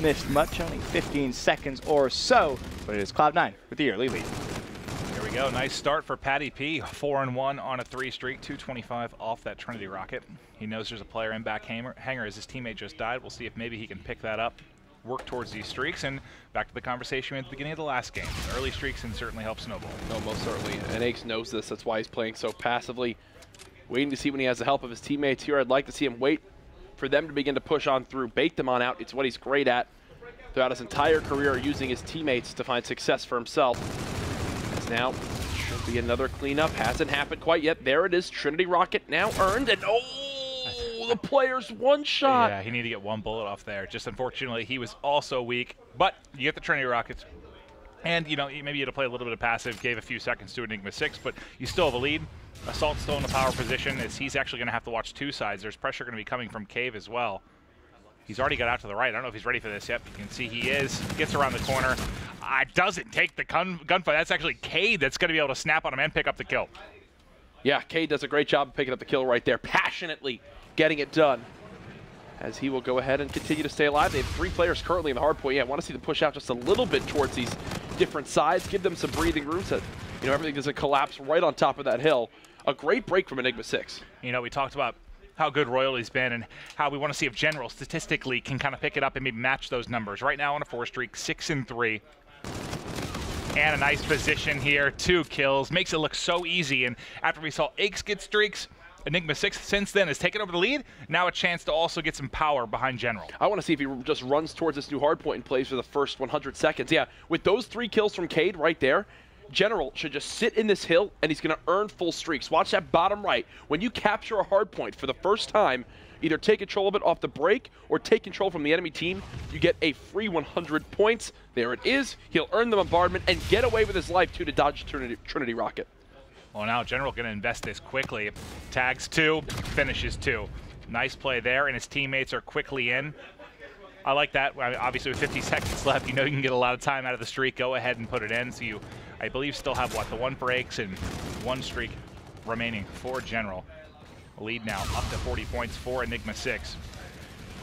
missed much, only 15 seconds or so, but it is Cloud9 with the early lead. Here we go, nice start for Patty P. 4-1 on a 3 streak, 225 off that Trinity rocket. He knows there's a player in back hanger as his teammate just died. We'll see if maybe he can pick that up, work towards these streaks, and back to the conversation at the beginning of the last game. Early streaks can certainly help snowball. No, most certainly, and Aches knows this. That's why he's playing so passively, waiting to see when he has the help of his teammates here. I'd like to see him wait for them to begin to push on through, bait them on out. It's what he's great at throughout his entire career, using his teammates to find success for himself. As now, should be another cleanup. Hasn't happened quite yet. There it is, Trinity rocket now earned, and oh, the player's one shot. Yeah, he needed to get one bullet off there. Just unfortunately, he was also weak, but you get the Trinity rockets. And, you know, maybe you had to play a little bit of passive, gave a few seconds to Enigma6, but you still have a lead. Assault's still in the power position, as he's actually going to have to watch two sides. There's pressure going to be coming from Cave as well. He's already got out to the right. I don't know if he's ready for this yet. You can see he is. Gets around the corner. Doesn't take the gunfight. That's actually Cade that's going to be able to snap on him and pick up the kill. Yeah, Cade does a great job of picking up the kill right there, passionately getting it done, as he will go ahead and continue to stay alive. They have 3 players currently in the hard point. Yeah, I want to see them push out just a little bit towards these different sides, give them some breathing room so that, you know, everything doesn't collapse right on top of that hill. A great break from Enigma6. You know, we talked about how good Royalty's been and how we want to see if General statistically can kind of pick it up and maybe match those numbers. Right now on a 4 streak, 6-3. And a nice position here, 2 kills. Makes it look so easy. And after we saw Aches get streaks, Enigma6 since then has taken over the lead. Now a chance to also get some power behind General. I want to see if he just runs towards this new hardpoint and plays for the first 100 seconds. Yeah, with those 3 kills from Cade right there, General should just sit in this hill and he's going to earn full streaks. Watch that bottom right. When you capture a hardpoint for the first time, either take control of it off the break or take control from the enemy team, you get a free 100 points. There it is. He'll earn the bombardment and get away with his life too to dodge Trinity rocket. Well, now General going to invest this quickly. Tags 2, finishes 2. Nice play there, and his teammates are quickly in. I like that. Obviously, with 50 seconds left, you know you can get a lot of time out of the streak. Go ahead and put it in. So you, I believe, still have, what, the 1 breaks and 1 streak remaining for General. Lead now up to 40 points for Enigma6.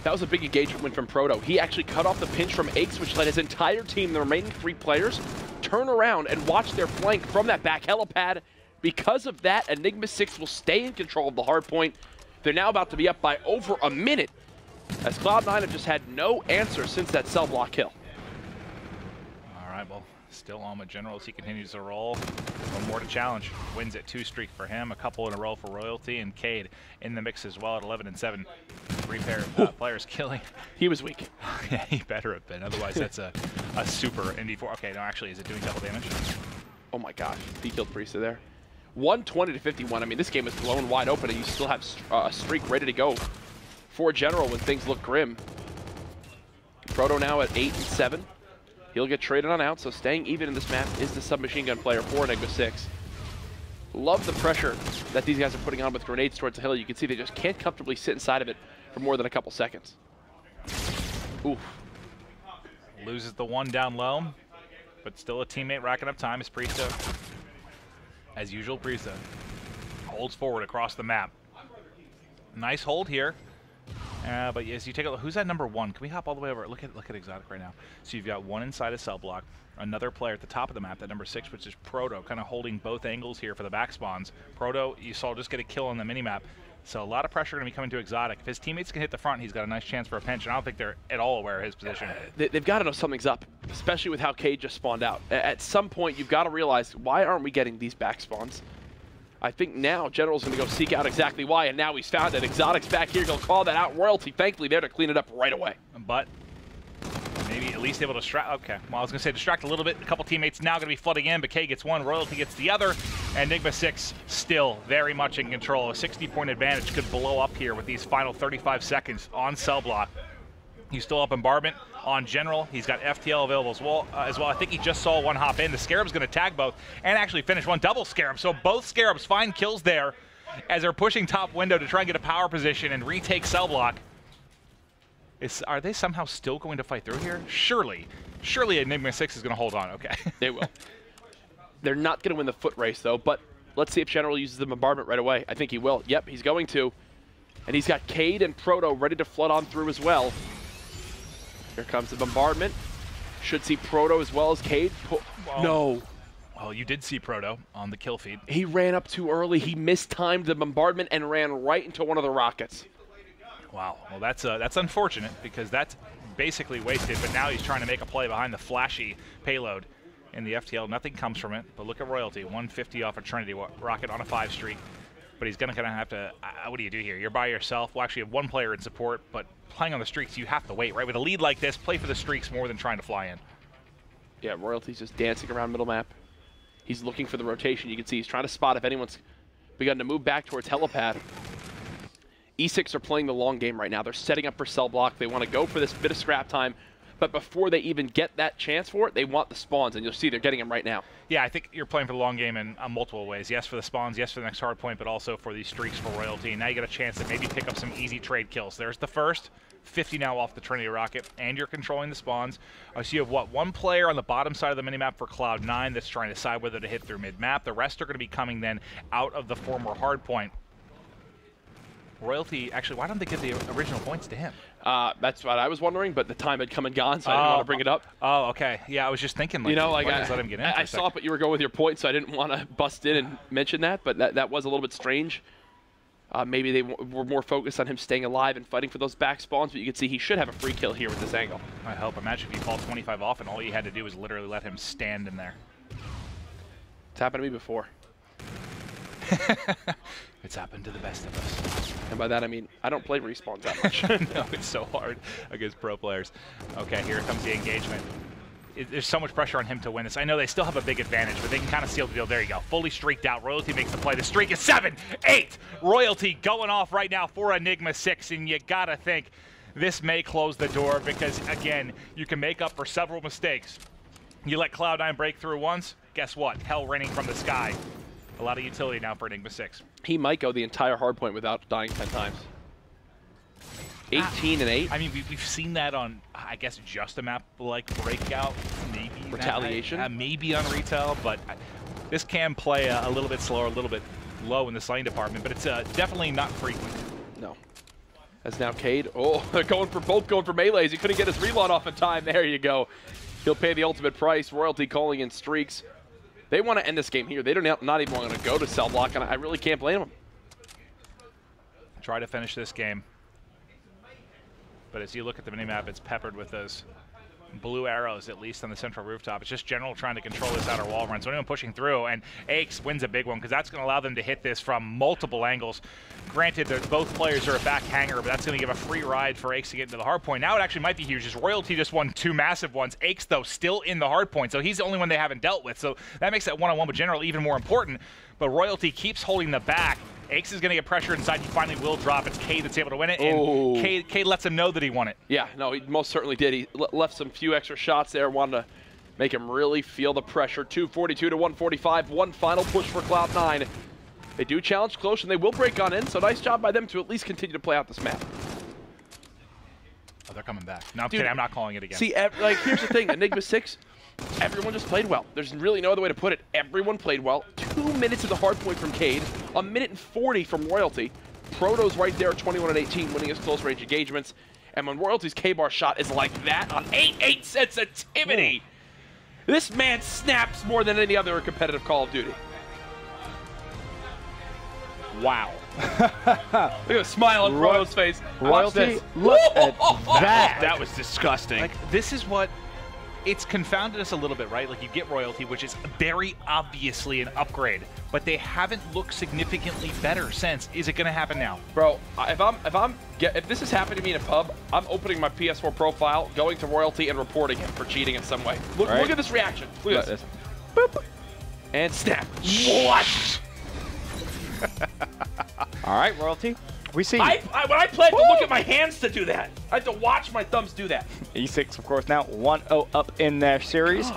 That was a big engagement win from Proto. He actually cut off the pinch from Aches, which let his entire team, the remaining 3 players, turn around and watch their flank from that back helipad. Because of that, Enigma6 will stay in control of the hardpoint. They're now about to be up by over a minute, as Cloud9 have just had no answer since that cell block kill. All right, well, still on with General as he continues to roll. One more to challenge. Wins at 2 streak for him, a couple in a row for Royalty, and Cade in the mix as well at 11-7. 3 pair of players killing. He was weak. Yeah, he better have been. Otherwise, that's a super ND4. Okay, no, actually, is it doing double damage? Oh my gosh, he killed Priesta there. 120-51. I mean, this game is blown wide open, and you still have a streak ready to go for General when things look grim. Proto now at 8-7. He'll get traded on out, so staying even in this map is the submachine gun player for Enigma6. Love the pressure that these guys are putting on with grenades towards the hill. You can see they just can't comfortably sit inside of it for more than a couple seconds. Oof. Loses the 1 down low, but still a teammate racking up time is Priesta. As usual, Priesta holds forward across the map. Nice hold here. But as you take a look, who's that number 1? Can we hop all the way over? Look at Exotic right now. So you've got 1 inside a cell block, another player at the top of the map, that number 6, which is Proto, kind of holding both angles here for the back spawns. Proto, you saw just get a kill on the minimap. So a lot of pressure going to be coming to Exotic. If his teammates can hit the front, he's got a nice chance for a pinch, and I don't think they're at all aware of his position. They've got to know something's up, especially with how Cade just spawned out. At some point, you've got to realize, why aren't we getting these back spawns? I think now General's going to go seek out exactly why, and now he's found it. Exotic's back here. He'll call that out. Royalty, thankfully, there to clean it up right away. But maybe at least able to distract. Okay, well, I was going to say distract a little bit. A couple teammates now going to be flooding in, but K gets 1, Royalty gets the other, and Enigma6 still very much in control. A 60-point advantage could blow up here with these final 35 seconds on cell block. He's still up bombardment on General. He's got FTL available as well. I think he just saw 1 hop in. The Scarab's going to tag both and actually finish 1 double Scarab. So both Scarabs find kills there as they're pushing top window to try and get a power position and retake cell block. Are they somehow still going to fight through here? Surely Enigma6 is going to hold on. Okay. They will. They're not going to win the foot race, though, but let's see if General uses the bombardment right away. I think he will. Yep, he's going to. And he's got Cade and Proto ready to flood on through as well. Here comes the bombardment. Should see Proto as well as Cade. No. Well, you did see Proto on the kill feed. He ran up too early. He mistimed the bombardment and ran right into one of the rockets. Wow. Well, that's unfortunate because that's basically wasted, but now he's trying to make a play behind the flashy payload in the FTL. Nothing comes from it, but look at Royalty. 150 off a Trinity rocket on a 5 streak. But he's going to kind of have to, what do you do here? You're by yourself. Well, actually, you have 1 player in support, but playing on the streaks, you have to wait, right? With a lead like this, play for the streaks more than trying to fly in. Yeah, Royalty's just dancing around middle map. He's looking for the rotation. You can see he's trying to spot if anyone's begun to move back towards helipad. E6 are playing the long game right now. They're setting up for cell block. They want to go for this bit of scrap time. But before they even get that chance for it, they want the spawns, and you'll see they're getting them right now. Yeah, I think you're playing for the long game in multiple ways. Yes, for the spawns, yes, for the next hard point, but also for these streaks for Royalty. And now you get a chance to maybe pick up some easy trade kills. There's the first, 50 now off the Trinity rocket, and you're controlling the spawns. So you have, what, 1 player on the bottom side of the minimap for Cloud9 that's trying to decide whether to hit through mid-map. The rest are going to be coming then out of the former hard point. Royalty, actually, why don't they give the original points to him? That's what I was wondering, but the time had come and gone, so I didn't want to bring it up. Oh, okay. Yeah, I was just thinking, like, you know, like let him get in. I saw it, but you were going with your point, so I didn't want to bust in and mention that, but that was a little bit strange. Maybe they were more focused on him staying alive and fighting for those back spawns, but you can see he should have a free kill here with this angle. I hope. Imagine if you fall 25 off and all you had to do was literally let him stand in there. It's happened to me before. It's happened to the best of us. And by that I mean, I don't play respawns that much. No, it's so hard against pro players. Okay, here comes the engagement. There's so much pressure on him to win this. I know they still have a big advantage, but they can kind of seal the deal. There you go. Fully streaked out. Royalty makes the play. The streak is 7-8. Royalty going off right now for Enigma6, and you got to think this may close the door because, again, you can make up for several mistakes. You let Cloud9 break through once, guess what? Hell raining from the sky. A lot of utility now for Enigma6. He might go the entire hardpoint without dying 10 times. 18-8. I mean, we've seen that on, I guess, just a map like Breakout, maybe. Retaliation? Maybe on Retail, but this can play a little bit slower, a little bit low in the slaying department, but it's definitely not frequent. No. As now Cade, oh, they're going for melees. He couldn't get his reload off in time. There you go. He'll pay the ultimate price. Royalty calling in streaks. They want to end this game here. They don't not even want to go to cell block, and I really can't blame them. Try to finish this game. But as you look at the minimap, it's peppered with those blue arrows, at least on the central rooftop. It's just General trying to control this outer wall run. So anyone pushing through, and Aches wins a big one because that's going to allow them to hit this from multiple angles. Granted, both players are a back hanger, but that's going to give a free ride for Aches to get into the hard point. Now it actually might be huge, as Royalty just won 2 massive ones. Aches, though, still in the hard point, so he's the only one they haven't dealt with. So that makes that one-on-one with General even more important. But Royalty keeps holding the back. Aches is going to get pressure inside. He finally will drop. It's Cade that's able to win it, and Cade lets him know that he won it. Yeah, no, he most certainly did. He left some few extra shots there, wanted to make him really feel the pressure. 242 to 145, one final push for Cloud9. They do challenge close, and they will break on in, so nice job by them to at least continue to play out this map. Oh, they're coming back. No, I'm kidding. I'm not calling it again. See, like, here's the thing. Enigma6, everyone just played well. There's really no other way to put it. Everyone played well. 2 minutes of the hard point from Cade, 1 minute and 40 from Royalty. Proto's right there, 21-18, winning his close range engagements. And when Royalty's K-bar shot is like that on 8-8 sensitivity, this man snaps more than any other competitive Call of Duty. Wow. Look at the smile on Proto's face. Royalty, look at that. That was disgusting. Like, this is what, it's confounded us a little bit, right? Like, you get Royalty, which is very obviously an upgrade, but they haven't looked significantly better since. Is it going to happen now? Bro, if this is happening to me in a pub, I'm opening my PS4 profile, going to Royalty, and reporting him for cheating in some way. Look at this reaction. Look at this. Boop. And snap. What? All right, Royalty. We see. When I play, I have to look at my hands to do that. I have to watch my thumbs do that. E6, of course, now 1-0 up in their series.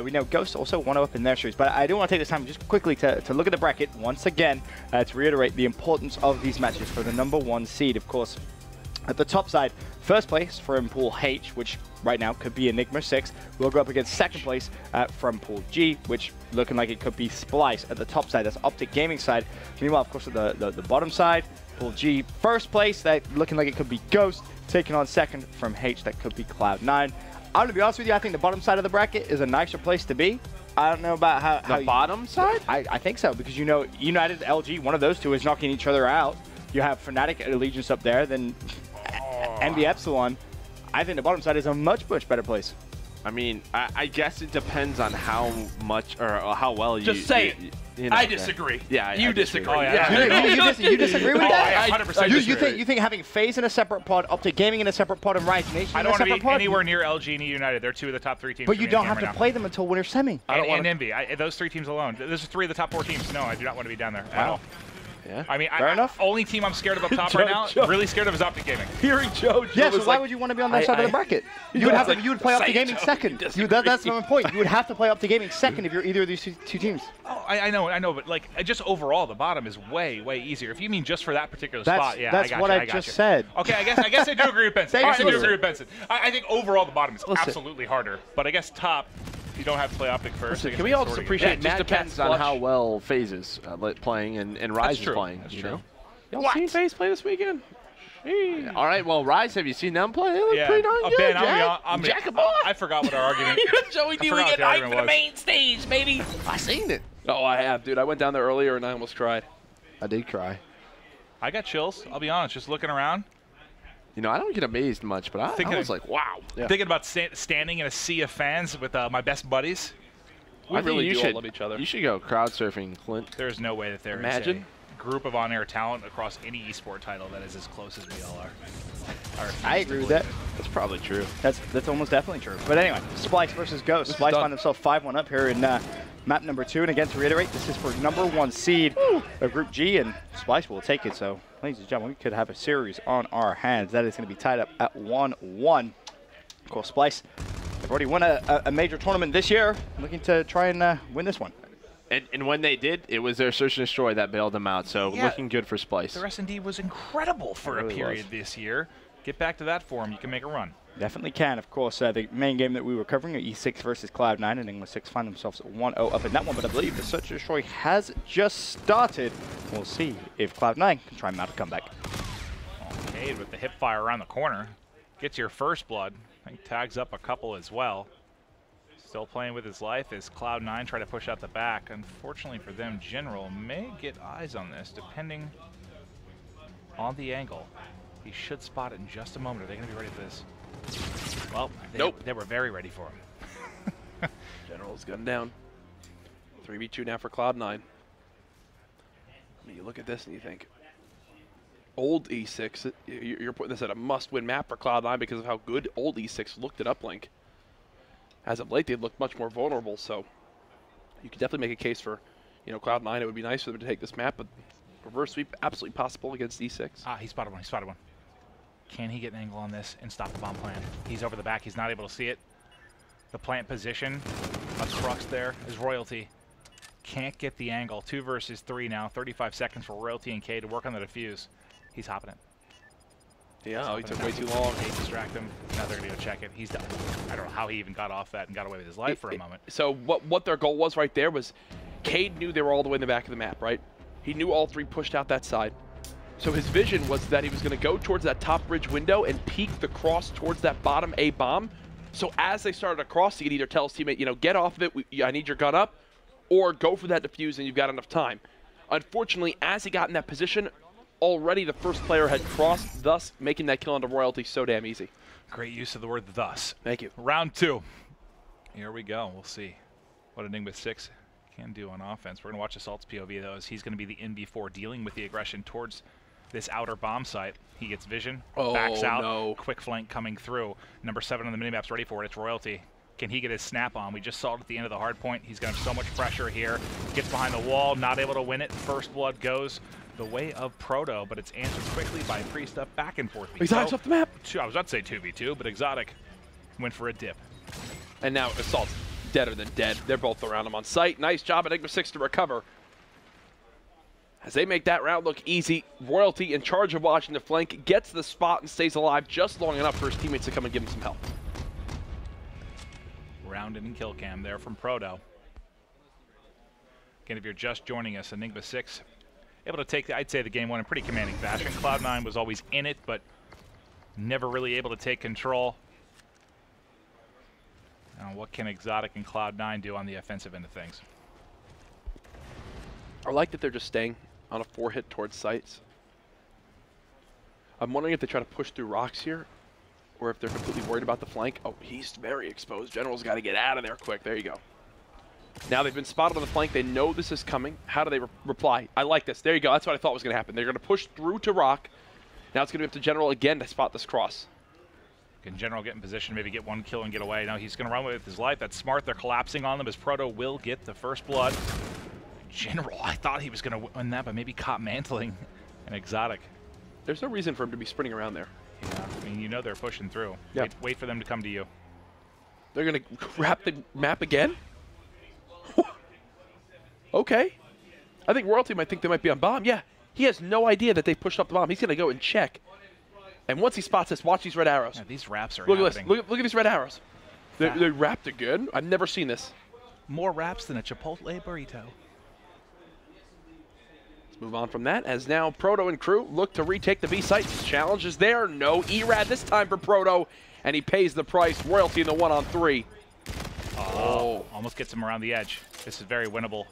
We know Ghost also 1-0 up in their series. But I do want to take this time just quickly to look at the bracket once again to reiterate the importance of these matches for the #1 seed. Of course, at the top side, first place from Pool H, which right now could be Enigma6, will go up against second place from Pool G, which looking like it could be Splice at the top side. That's Optic Gaming side. Meanwhile, of course, at the bottom side, Pool G, first place, that looking like it could be Ghost. taking on second from H. That could be Cloud9. I'm going to be honest with you, I think the bottom side of the bracket is a nicer place to be. I don't know about how the bottom side? I think so, because you know, United, LG, one of those two is knocking each other out. You have Fnatic and Allegiance up there, then NB Epsilon. I think the bottom side is a much better place. I mean, I guess it depends on how much or how well you. Just say it. You know, I disagree. Yeah, you disagree. Oh, You disagree with that? I 100% disagree. You think having FaZe in a separate pod, Optic Gaming in a separate pod, and Rise Nation I in don't a want to separate be pod? anywhere near LG and United. They're two of the top 3 teams. But for you me don't in have the to game play them until winter semi. And Envy. Those 3 teams alone. Those are 3 of the top 4 teams. No, I do not want to be down there at all. Yeah. I mean, Fair enough. Only team I'm scared of up top right now, really scared of, is Optic Gaming. Hearing Joe. Yeah, so why would you want to be on that side of the bracket? You would play Optic Gaming second. That's my point. You would have to play Optic Gaming second if you're either of these two teams. Oh, I know, but like just overall, the bottom is way easier. If you mean just for that particular spot, yeah, that's I got what you, I just said. Okay, I guess I do agree with Benson. I do agree with Benson. I think overall the bottom is Listen. absolutely harder, but I guess top, you don't have to play Optic first. Can we all just appreciate It just Mad depends Cat's on clutch? how well FaZe is playing and Rise is true. playing. That's you true. know? Y'all seen FaZe play this weekend? Hey. All right, well, Rise, have you seen them play? They look pretty darn good, Ben, Jack. I forgot what our argument. Joey D, forgot we what get the hyped argument for the was. main stage, baby. I seen it. Oh, I have, dude. I went down there earlier and I almost cried. I did cry. I got chills. I'll be honest. Just looking around, You know, I don't get amazed much, but I was like, wow. Yeah. thinking about standing in a sea of fans with my best buddies. We I think really you do should all love each other. You should go crowd surfing, Clint. There's no way that there Imagine. is a group of on-air talent across any esport title that is as close as we all are. I agree with that. That's probably true. That's almost definitely true. But anyway, Splice versus Ghost. Splice find himself 5-1 up here in map number 2. And again, to reiterate, this is for number 1 seed of Group G, and Splice will take it. So, ladies and gentlemen, we could have a series on our hands. That is going to be tied up at 1-1. Of course, Splice, they've already won a major tournament this year. Looking to try and win this one. And when they did, it was their Search and Destroy that bailed them out. So Yeah. looking good for Splice. Their S&D was incredible for It really a period was. this year. Get back to that form. You can make a run. Definitely can. Of course, the main game that we were covering, E6 versus Cloud9, and Enigma6 find themselves at 1-0 up in that one. But I believe the Search and Destroy has just started. We'll see if Cloud9 can try and mount a comeback. Cade with the hip fire around the corner. Gets your first blood. I think tags up a couple as well. Still playing with his life as Cloud9 try to push out the back. Unfortunately for them, General may get eyes on this depending on the angle. He should spot it in just a moment. Are they going to be ready for this? Well, they were very ready for him. General's gunned down. 3v2 now for Cloud9. I mean, you look at this and you think, old E6, you're putting this at a must-win map for Cloud9 because of how good old E6 looked at uplink. As of late, they looked much more vulnerable, so you could definitely make a case for, you know, Cloud9. It would be nice for them to take this map, but reverse sweep absolutely possible against E6. Ah, he spotted one. He spotted one. Can he get an angle on this and stop the bomb plan? He's over the back. He's not able to see it. The plant position, a crux there is Royalty. Can't get the angle. 2 versus 3 now. 35 seconds for Royalty and K to work on the defuse. He's hopping it. Yeah, he took way too long. They distract him. Now they're going to go check it. He's done. I don't know how he even got off that and got away with his life for a moment. So what their goal was right there was, Cade knew they were all the way in the back of the map, right? He knew all 3 pushed out that side. So his vision was that he was going to go towards that top bridge window and peek the cross towards that bottom A bomb. So as they started across, he could either tell his teammate, you know, get off of it, I need your gun up, or go for that defuse and you've got enough time. Unfortunately, as he got in that position, already the first player had crossed, thus making that kill onto Royalty so damn easy. Great use of the word thus. Thank you. Round 2. Here we go. We'll see what Enigma6 can do on offense. We're going to watch Assault's POV, though, as he's going to be the NB4 dealing with the aggression towards this outer bomb site. He gets vision, backs out, no. Quick flank coming through. Number 7 on the minimap's ready for it. It's Royalty. Can he get his snap on? We just saw it at the end of the hard point. He's going to have so much pressure here. Gets behind the wall, not able to win it. First blood goes the way of Proto, but it's answered quickly by Priest up back and forth. Exotic's off the map. I was about to say 2v2, but Exotic went for a dip. And now Assault's deader than dead. They're both around him on site. Nice job, Enigma6 to recover. As they make that round look easy, Royalty in charge of watching the flank, gets the spot and stays alive just long enough for his teammates to come and give him some help. Round and kill cam there from Proto. Again, if you're just joining us, Enigma6 able to take, I'd say, the game one in pretty commanding fashion. Cloud9 was always in it, but never really able to take control. Now, what can Exotic and Cloud9 do on the offensive end of things? I like that they're just staying on a 4-hit towards sites. I'm wondering if they try to push through rocks here, or if they're completely worried about the flank. Oh, he's very exposed. General's got to get out of there quick. There you go. Now they've been spotted on the flank. They know this is coming. How do they reply? I like this. There you go. That's what I thought was going to happen. They're going to push through to rock. Now it's going to be up to General again to spot this cross. Can General get in position, maybe get one kill and get away? No, he's going to run with his life. That's smart. They're collapsing on them as Proto will get the first blood. General, I thought he was going to win that, but maybe caught mantling an Exotic. There's no reason for him to be sprinting around there. Yeah, I mean, you know they're pushing through. Yep. Wait for them to come to you. They're going to wrap the map again? Okay. I think Royalty might think they might be on bomb. Yeah, he has no idea that they pushed up the bomb. He's going to go and check. And once he spots this, watch these red arrows. Yeah, these wraps are look happening. at this. Look at these red arrows. They wrapped it good. I've never seen this. More wraps than a Chipotle burrito. Let's move on from that, as now Proto and crew look to retake the B site. Challenge is there. No ERAD this time for Proto, and he pays the price. Royalty in the 1-on-3. Oh, almost gets him around the edge. This is very winnable.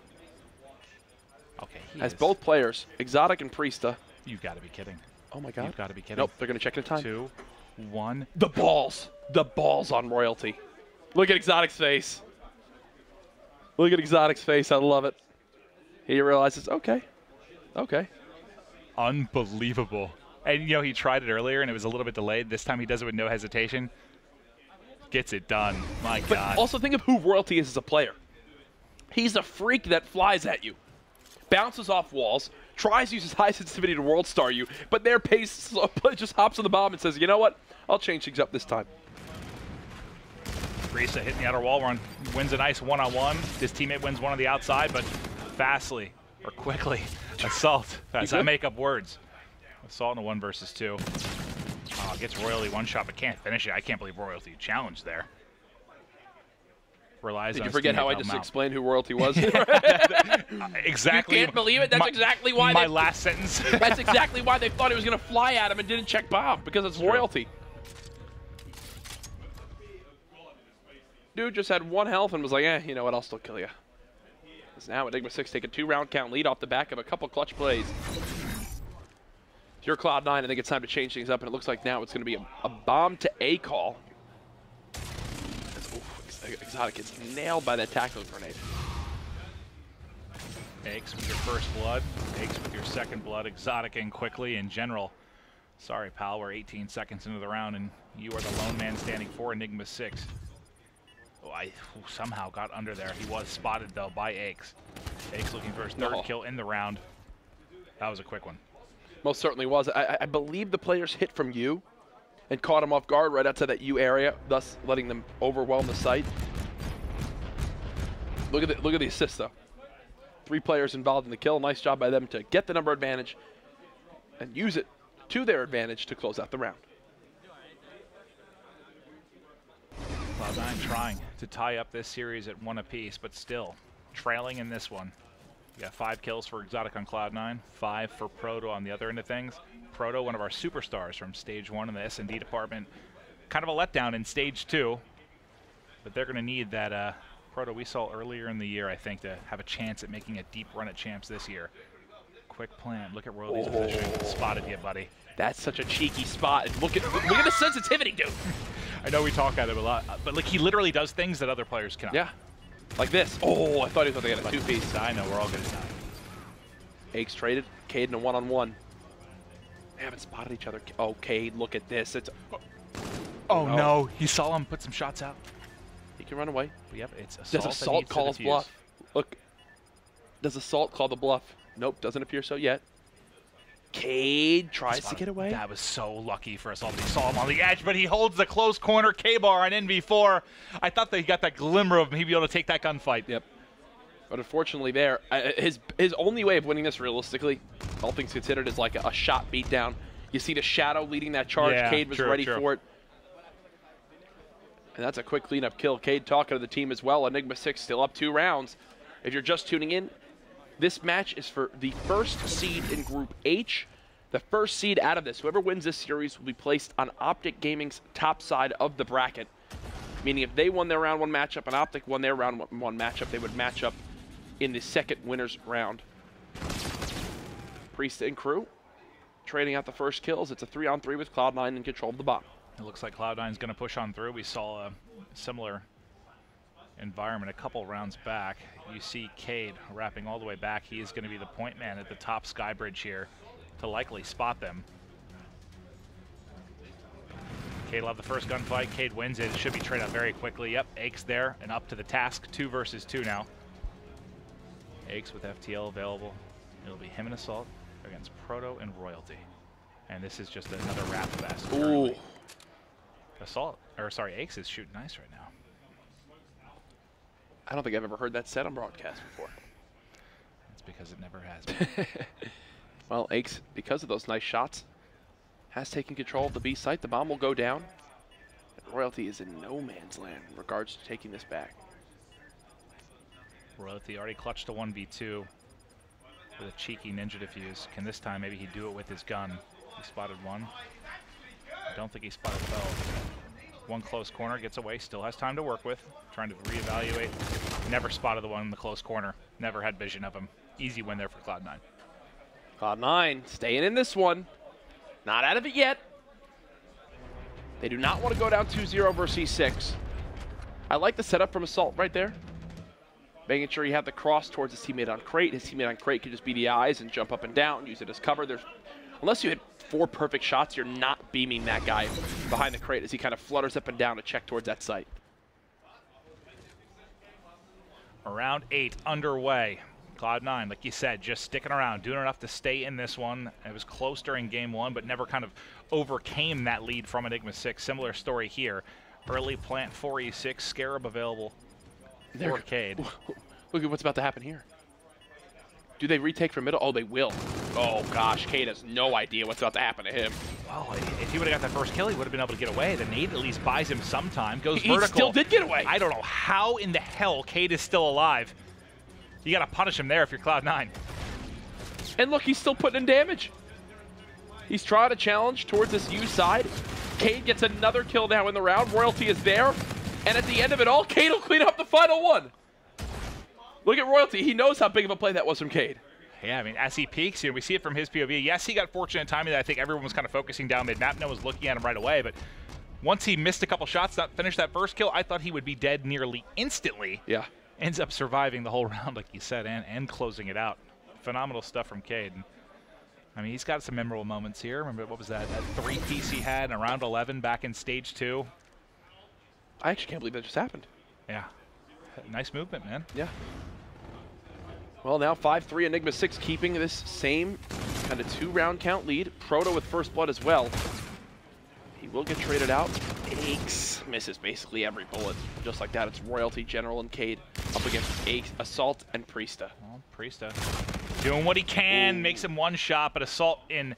Okay, as both players, Exotic and Priesta. You've got to be kidding. Oh my God. You've got to be kidding. Nope, they're going to check their time. 2, 1. The balls. The balls on Royalty. Look at Exotic's face. Look at Exotic's face. I love it. He realizes, okay. Okay. Unbelievable. And, you know, he tried it earlier, and it was a little bit delayed. This time he does it with no hesitation. Gets it done. My God. But also think of who Royalty is as a player. He's a freak that flies at you, bounces off walls, tries to use his high sensitivity to world star you, but their pace just hops on the bomb and says, you know what? I'll change things up this time. Priesta hitting the outer wall run. Wins a nice one-on-one. His teammate wins one on the outside, but fastly, or quickly, Assault, as I make up words. Assault in a 1 versus 2. Oh, gets Royalty one shot, but can't finish it. I can't believe Royalty challenged there. Relies Did on you forget how I just explained who Royalty was? Exactly. You can't believe it? That's exactly why my last sentence. That's exactly why they thought he was going to fly at him and didn't check bomb, because it's Royalty. Dude just had 1 health and was like, you know what, I'll still kill you. Because now Enigma6 take a 2-round count lead off the back of a couple clutch plays. If you're Cloud9, I think it's time to change things up, and it looks like now it's going to be a bomb to A call. Exotic gets nailed by that tackle grenade. Aches with your first blood. Aches with your second blood. Exotic in quickly. In general, sorry, pal, we're 18 seconds into the round, and you are the lone man standing for Enigma6. Oh, I somehow got under there. He was spotted, though, by Aches. Aches looking for his third kill in the round. That was a quick one. Most certainly was. I believe the players hit from U and caught him off guard right outside that U area, thus letting them overwhelm the site. Look at the assist, though. 3 players involved in the kill. Nice job by them to get the number advantage and use it to their advantage to close out the round. Cloud9 trying to tie up this series at 1 apiece, but still trailing in this one. We got 5 kills for Exotic on Cloud9, 5 for Proto on the other end of things. Proto, one of our superstars from Stage 1 in the S&D department. Kind of a letdown in Stage 2, but they're going to need that Proto we saw earlier in the year, I think, to have a chance at making a deep run at champs this year. Quick plan. Look at Royalty's position. Spotted you, buddy. That's such a cheeky spot. Look at the sensitivity, dude. I know we talk at him a lot, but like he literally does things that other players cannot. Yeah, like this. Oh, I thought they had a 2-piece. I know, we're all good at that. Aches traded. Cade in a 1-on-1. They haven't spotted each other. Oh, Cade, look at this. It's. Oh no, he saw him put some shots out. He can run away. But yep, it's Assault. Does Assault call his bluff? Look. Does Assault call the bluff? Nope, doesn't appear so yet. Cade tries to get away. That was so lucky for Assault. He saw him on the edge, but he holds the close corner K-bar on NV4. I thought that he got that glimmer of maybe able to take that gunfight. Yep. But unfortunately there, his only way of winning this realistically, all things considered, is like a shot beatdown. You see the Shadow leading that charge. Yeah, Cade was ready for it. And that's a quick cleanup kill. Cade talking to the team as well. Enigma6 still up 2 rounds. If you're just tuning in, this match is for the first seed in Group H. The first seed out of this, whoever wins this series, will be placed on Optic Gaming's top side of the bracket. Meaning if they won their round 1 matchup and Optic won their round 1 matchup, they would match up in the second winner's round. Priest and crew trading out the first kills. It's a 3-on-3 with Cloud9 in control of the bomb. It looks like Cloud9 is going to push on through. We saw a similar environment a couple rounds back. You see Cade wrapping all the way back. He is going to be the point man at the top sky bridge here to likely spot them. Cade will have the first gunfight. Cade wins it. It should be traded out very quickly. Yep, Aches there and up to the task. 2 versus 2 now. Aches with FTL available. It'll be him and Assault against Proto and Royalty. And this is just another rap fest. Ooh. Aches is shooting nice right now. I don't think I've ever heard that said on broadcast before. That's because it never has been. Well, Aches, because of those nice shots, has taken control of the B site. The bomb will go down. And Royalty is in no man's land in regards to taking this back. Royalty already clutched a 1v2 with a cheeky ninja defuse. Can this time maybe he do it with his gun? He spotted one. I don't think he spotted both. One close corner, gets away, still has time to work with. Trying to reevaluate. Never spotted the one in the close corner. Never had vision of him. Easy win there for Cloud9. Cloud9 staying in this one. Not out of it yet. They do not want to go down 2-0 versus E6. I like the setup from Assault right there. Making sure you have the cross towards his teammate on crate. His teammate on crate could just be the eyes and jump up and down, use it as cover. Unless you hit 4 perfect shots, you're not beaming that guy behind the crate as he kind of flutters up and down to check towards that site. Round 8 underway. Cloud9, like you said, just sticking around, doing enough to stay in this one. It was close during game 1, but never kind of overcame that lead from Enigma6. Similar story here. Early plant 4E6, Scarab available for Cade. Look at what's about to happen here. Do they retake from middle? Oh, they will. Oh, gosh, Cade has no idea what's about to happen to him. Well, if he would have got that first kill, he would have been able to get away. The nade at least buys him some time. Goes vertical. He still did get away. I don't know how in the hell Cade is still alive. You got to punish him there if you're Cloud9. And look, he's still putting in damage. He's trying to challenge towards this U side. Cade gets another kill now in the round. Royalty is there. And at the end of it all, Cade will clean up the final one. Look at Royalty. He knows how big of a play that was from Cade. Yeah, I mean, as he peaks, we see it from his POV. Yes, he got fortunate timing that I think everyone was kind of focusing down mid-map. No one was looking at him right away, but once he missed a couple shots, not finished that first kill, I thought he would be dead nearly instantly. Yeah. Ends up surviving the whole round, like you said, and closing it out. Phenomenal stuff from Cade. I mean, he's got some memorable moments here. Remember, what was that 3-piece he had in round 11 back in stage 2? I actually can't believe that just happened. Yeah. Nice movement, man. Yeah. Well, now 5-3 Enigma6 keeping this same kind of 2-round count lead. Proto with first blood as well. He will get traded out. Aches misses basically every bullet. Just like that, it's Royalty, General, and Cade up against Aches, Assault, and Priesta. Well, Priesta doing what he can, makes him one shot, but Assault in,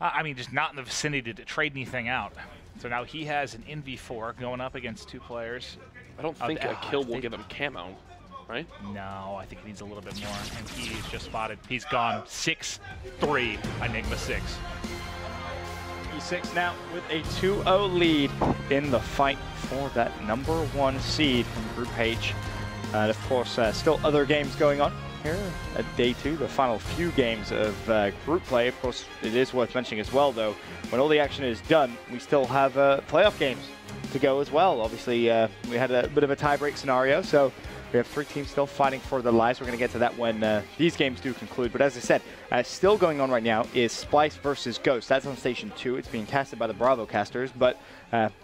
I mean, just not in the vicinity to trade anything out. So now he has an NV4 going up against 2 players. I don't think a kill will give him camo, right? No, I think he needs a little bit more. And he's just spotted. He's gone 6-3 Enigma6. E6 now with a 2-0 lead in the fight for that #1 seed from Group H. And of course, still other games going on here at day 2, the final few games of group play. Of course, it is worth mentioning as well, though, when all the action is done, we still have playoff games to go as well. Obviously, we had a bit of a tie-break scenario, so we have 3 teams still fighting for their lives. We're going to get to that when these games do conclude. But as I said, still going on right now is Splice versus Ghost. That's on Station 2. It's being casted by the Bravo casters. But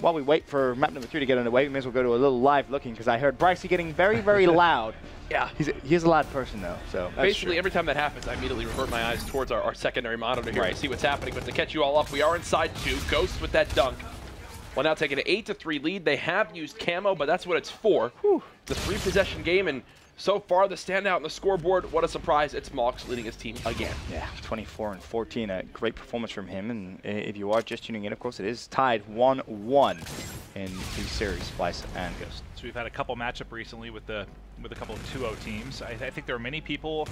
while we wait for map number 3 to get underway, we may as well go to a little live looking, because I heard Brycey getting very, very loud. Yeah. He's a loud person, though. So basically, every time that happens, I immediately revert my eyes towards our secondary monitor here to see what's happening. But to catch you all up, we are inside 2. Ghost with that dunk. Well, now taking an 8-3 lead. They have used camo, but that's what it's for. Whew. It's a 3-possession game, and so far the standout on the scoreboard, what a surprise, it's Mox leading his team again. Yeah, 24 and 14, a great performance from him. And if you are just tuning in, of course, it is tied 1-1 in the series, Splice and Ghost. So we've had a couple matchup recently with a couple of 2-0 teams. I think there are many people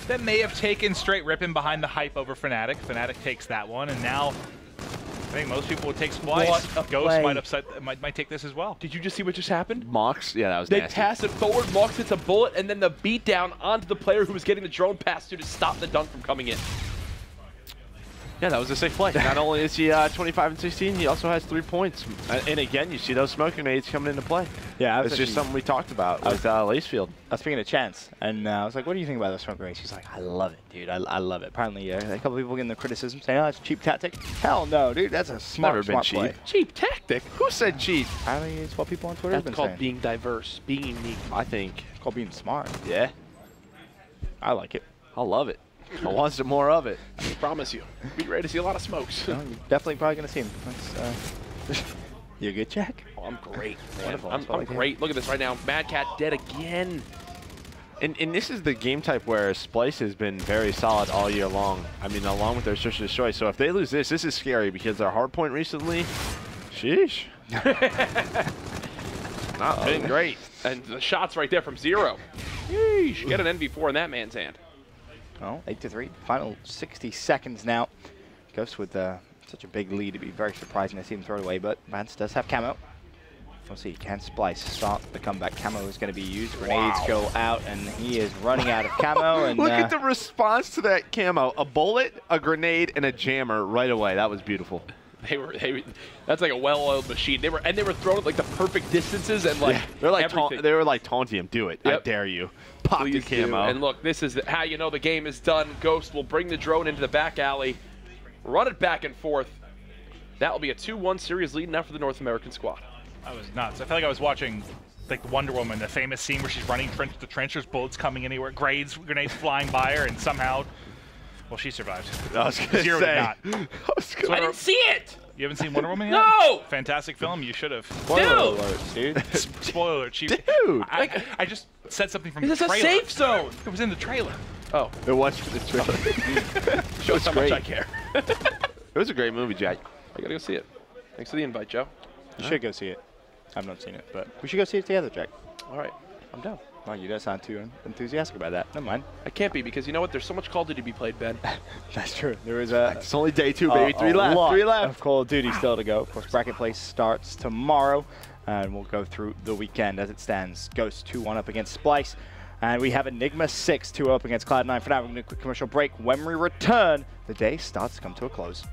that may have taken straight ripping behind the hype over Fnatic. Fnatic takes that one, and now I think most people would take Splice. Ghost might take this as well. Did you just see what just happened? Mox, yeah, that was They nasty. pass it forward, Mox hits a bullet, and then the beat down onto the player who was getting the drone pass to stop the dunk from coming in. Yeah, that was a sick play. Not only is he 25 and 16, he also has 3 points. And again, you see those smoke grenades coming into play. Yeah, it's just something we talked about with Lacefield. I was speaking to Chance, and I was like, what do you think about those smoke grenades? He's like, I love it, dude. I love it. Apparently, a couple of people getting the criticism saying, oh, it's a cheap tactic. Hell no, dude. That's a smart cheap. play. Cheap tactic? Who said cheap? Apparently, it's what people on Twitter have been That's called saying. being diverse, being unique. I think. It's called being smart. Yeah. I like it. I love it. I want some more of it. I promise you. Be ready to see a lot of smokes. No, you're definitely probably going to see him. You good, Jack? Oh, I'm great, man. Wonderful. I'm great. Look at this right now. Mad Cat dead again. And this is the game type where Splice has been very solid all year long. I mean, along with their Search and Destroy. So if they lose this is scary because their hard point recently, sheesh. Not been great. And the shots right there from Zero. Yeesh. Get an NV4 in that man's hand. Oh, 8-3. Final 60 seconds now. Ghost with such a big lead, it'd be very surprising to see him throw it away, but Vance does have camo. We'll see, can Splice start the comeback. Camo is going to be used. Grenades go out, and he is running out of camo. And look at the response to that camo. A bullet, a grenade, and a jammer right away. That was beautiful. That's like a well-oiled machine. They were throwing at like the perfect distances and like they're like everything. they were like taunting him. Do it. Yep. I dare you. Pop the camo. And look, this is how you know the game is done. Ghost will bring the drone into the back alley, run it back and forth. That will be a 2-1 series lead now for the North American squad. I was nuts. I felt like I was watching like Wonder Woman, the famous scene where she's running trench to trench, there's bullets coming anywhere, grenades flying by her, and somehow, well, she survived. I was gonna Zero say. did not. I didn't see it! You haven't seen Wonder Woman yet? No! Fantastic film. You should have. Spoiler alert, dude. Spoiler alert. Dude! I just said something from This the is a trailer. safe zone! It was in the trailer. Oh. It was for the trailer. Shows how great. much I care. It was a great movie, Jack. I gotta go see it. Thanks for the invite, Joe. You should go see it. I've not seen it, but we should go see it together, Jack. All right, I'm down. Oh, you don't sound too enthusiastic about that. Never mind. I can't be because you know what? There's so much Call of Duty to be played, Ben. That's true. There is a It's only day 2, baby. 3 lot left. 3 left. of Call of Duty still to go. Of course, bracket play starts tomorrow, and we'll go through the weekend as it stands. Ghost 2-1 up against Splice, and we have Enigma6 2 up against Cloud9. For now, we're going to do a quick commercial break. When we return, the day starts to come to a close.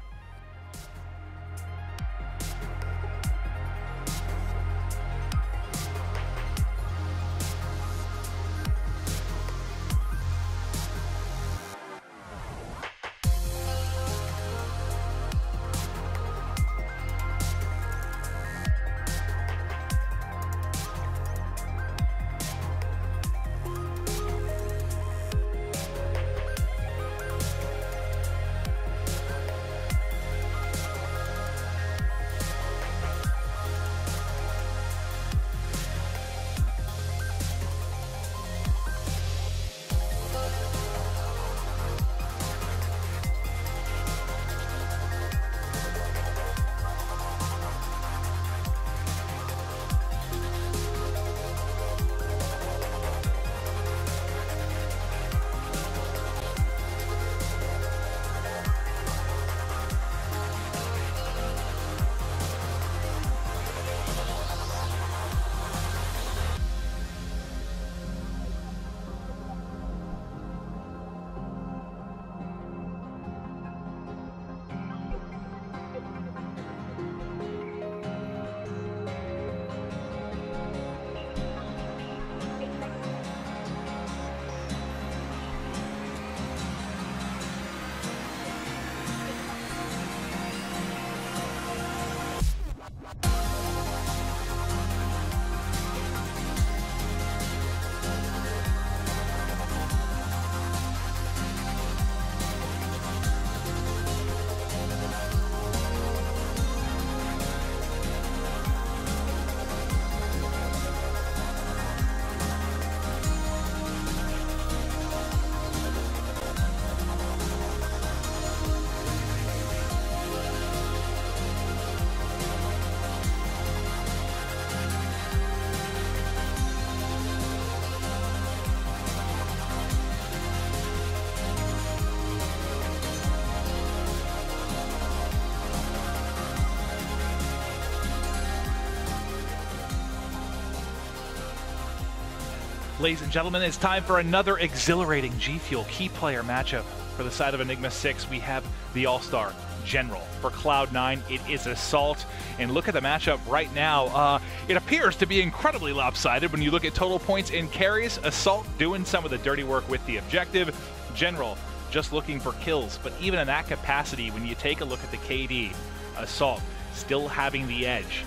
Ladies and gentlemen, it's time for another exhilarating G Fuel key player matchup. For the side of Enigma6, we have the All-Star General. For Cloud9, it is Assault. And look at the matchup right now. It appears to be incredibly lopsided when you look at total points and carries. Assault doing some of the dirty work with the objective. General just looking for kills. But even in that capacity, when you take a look at the KD, Assault still having the edge.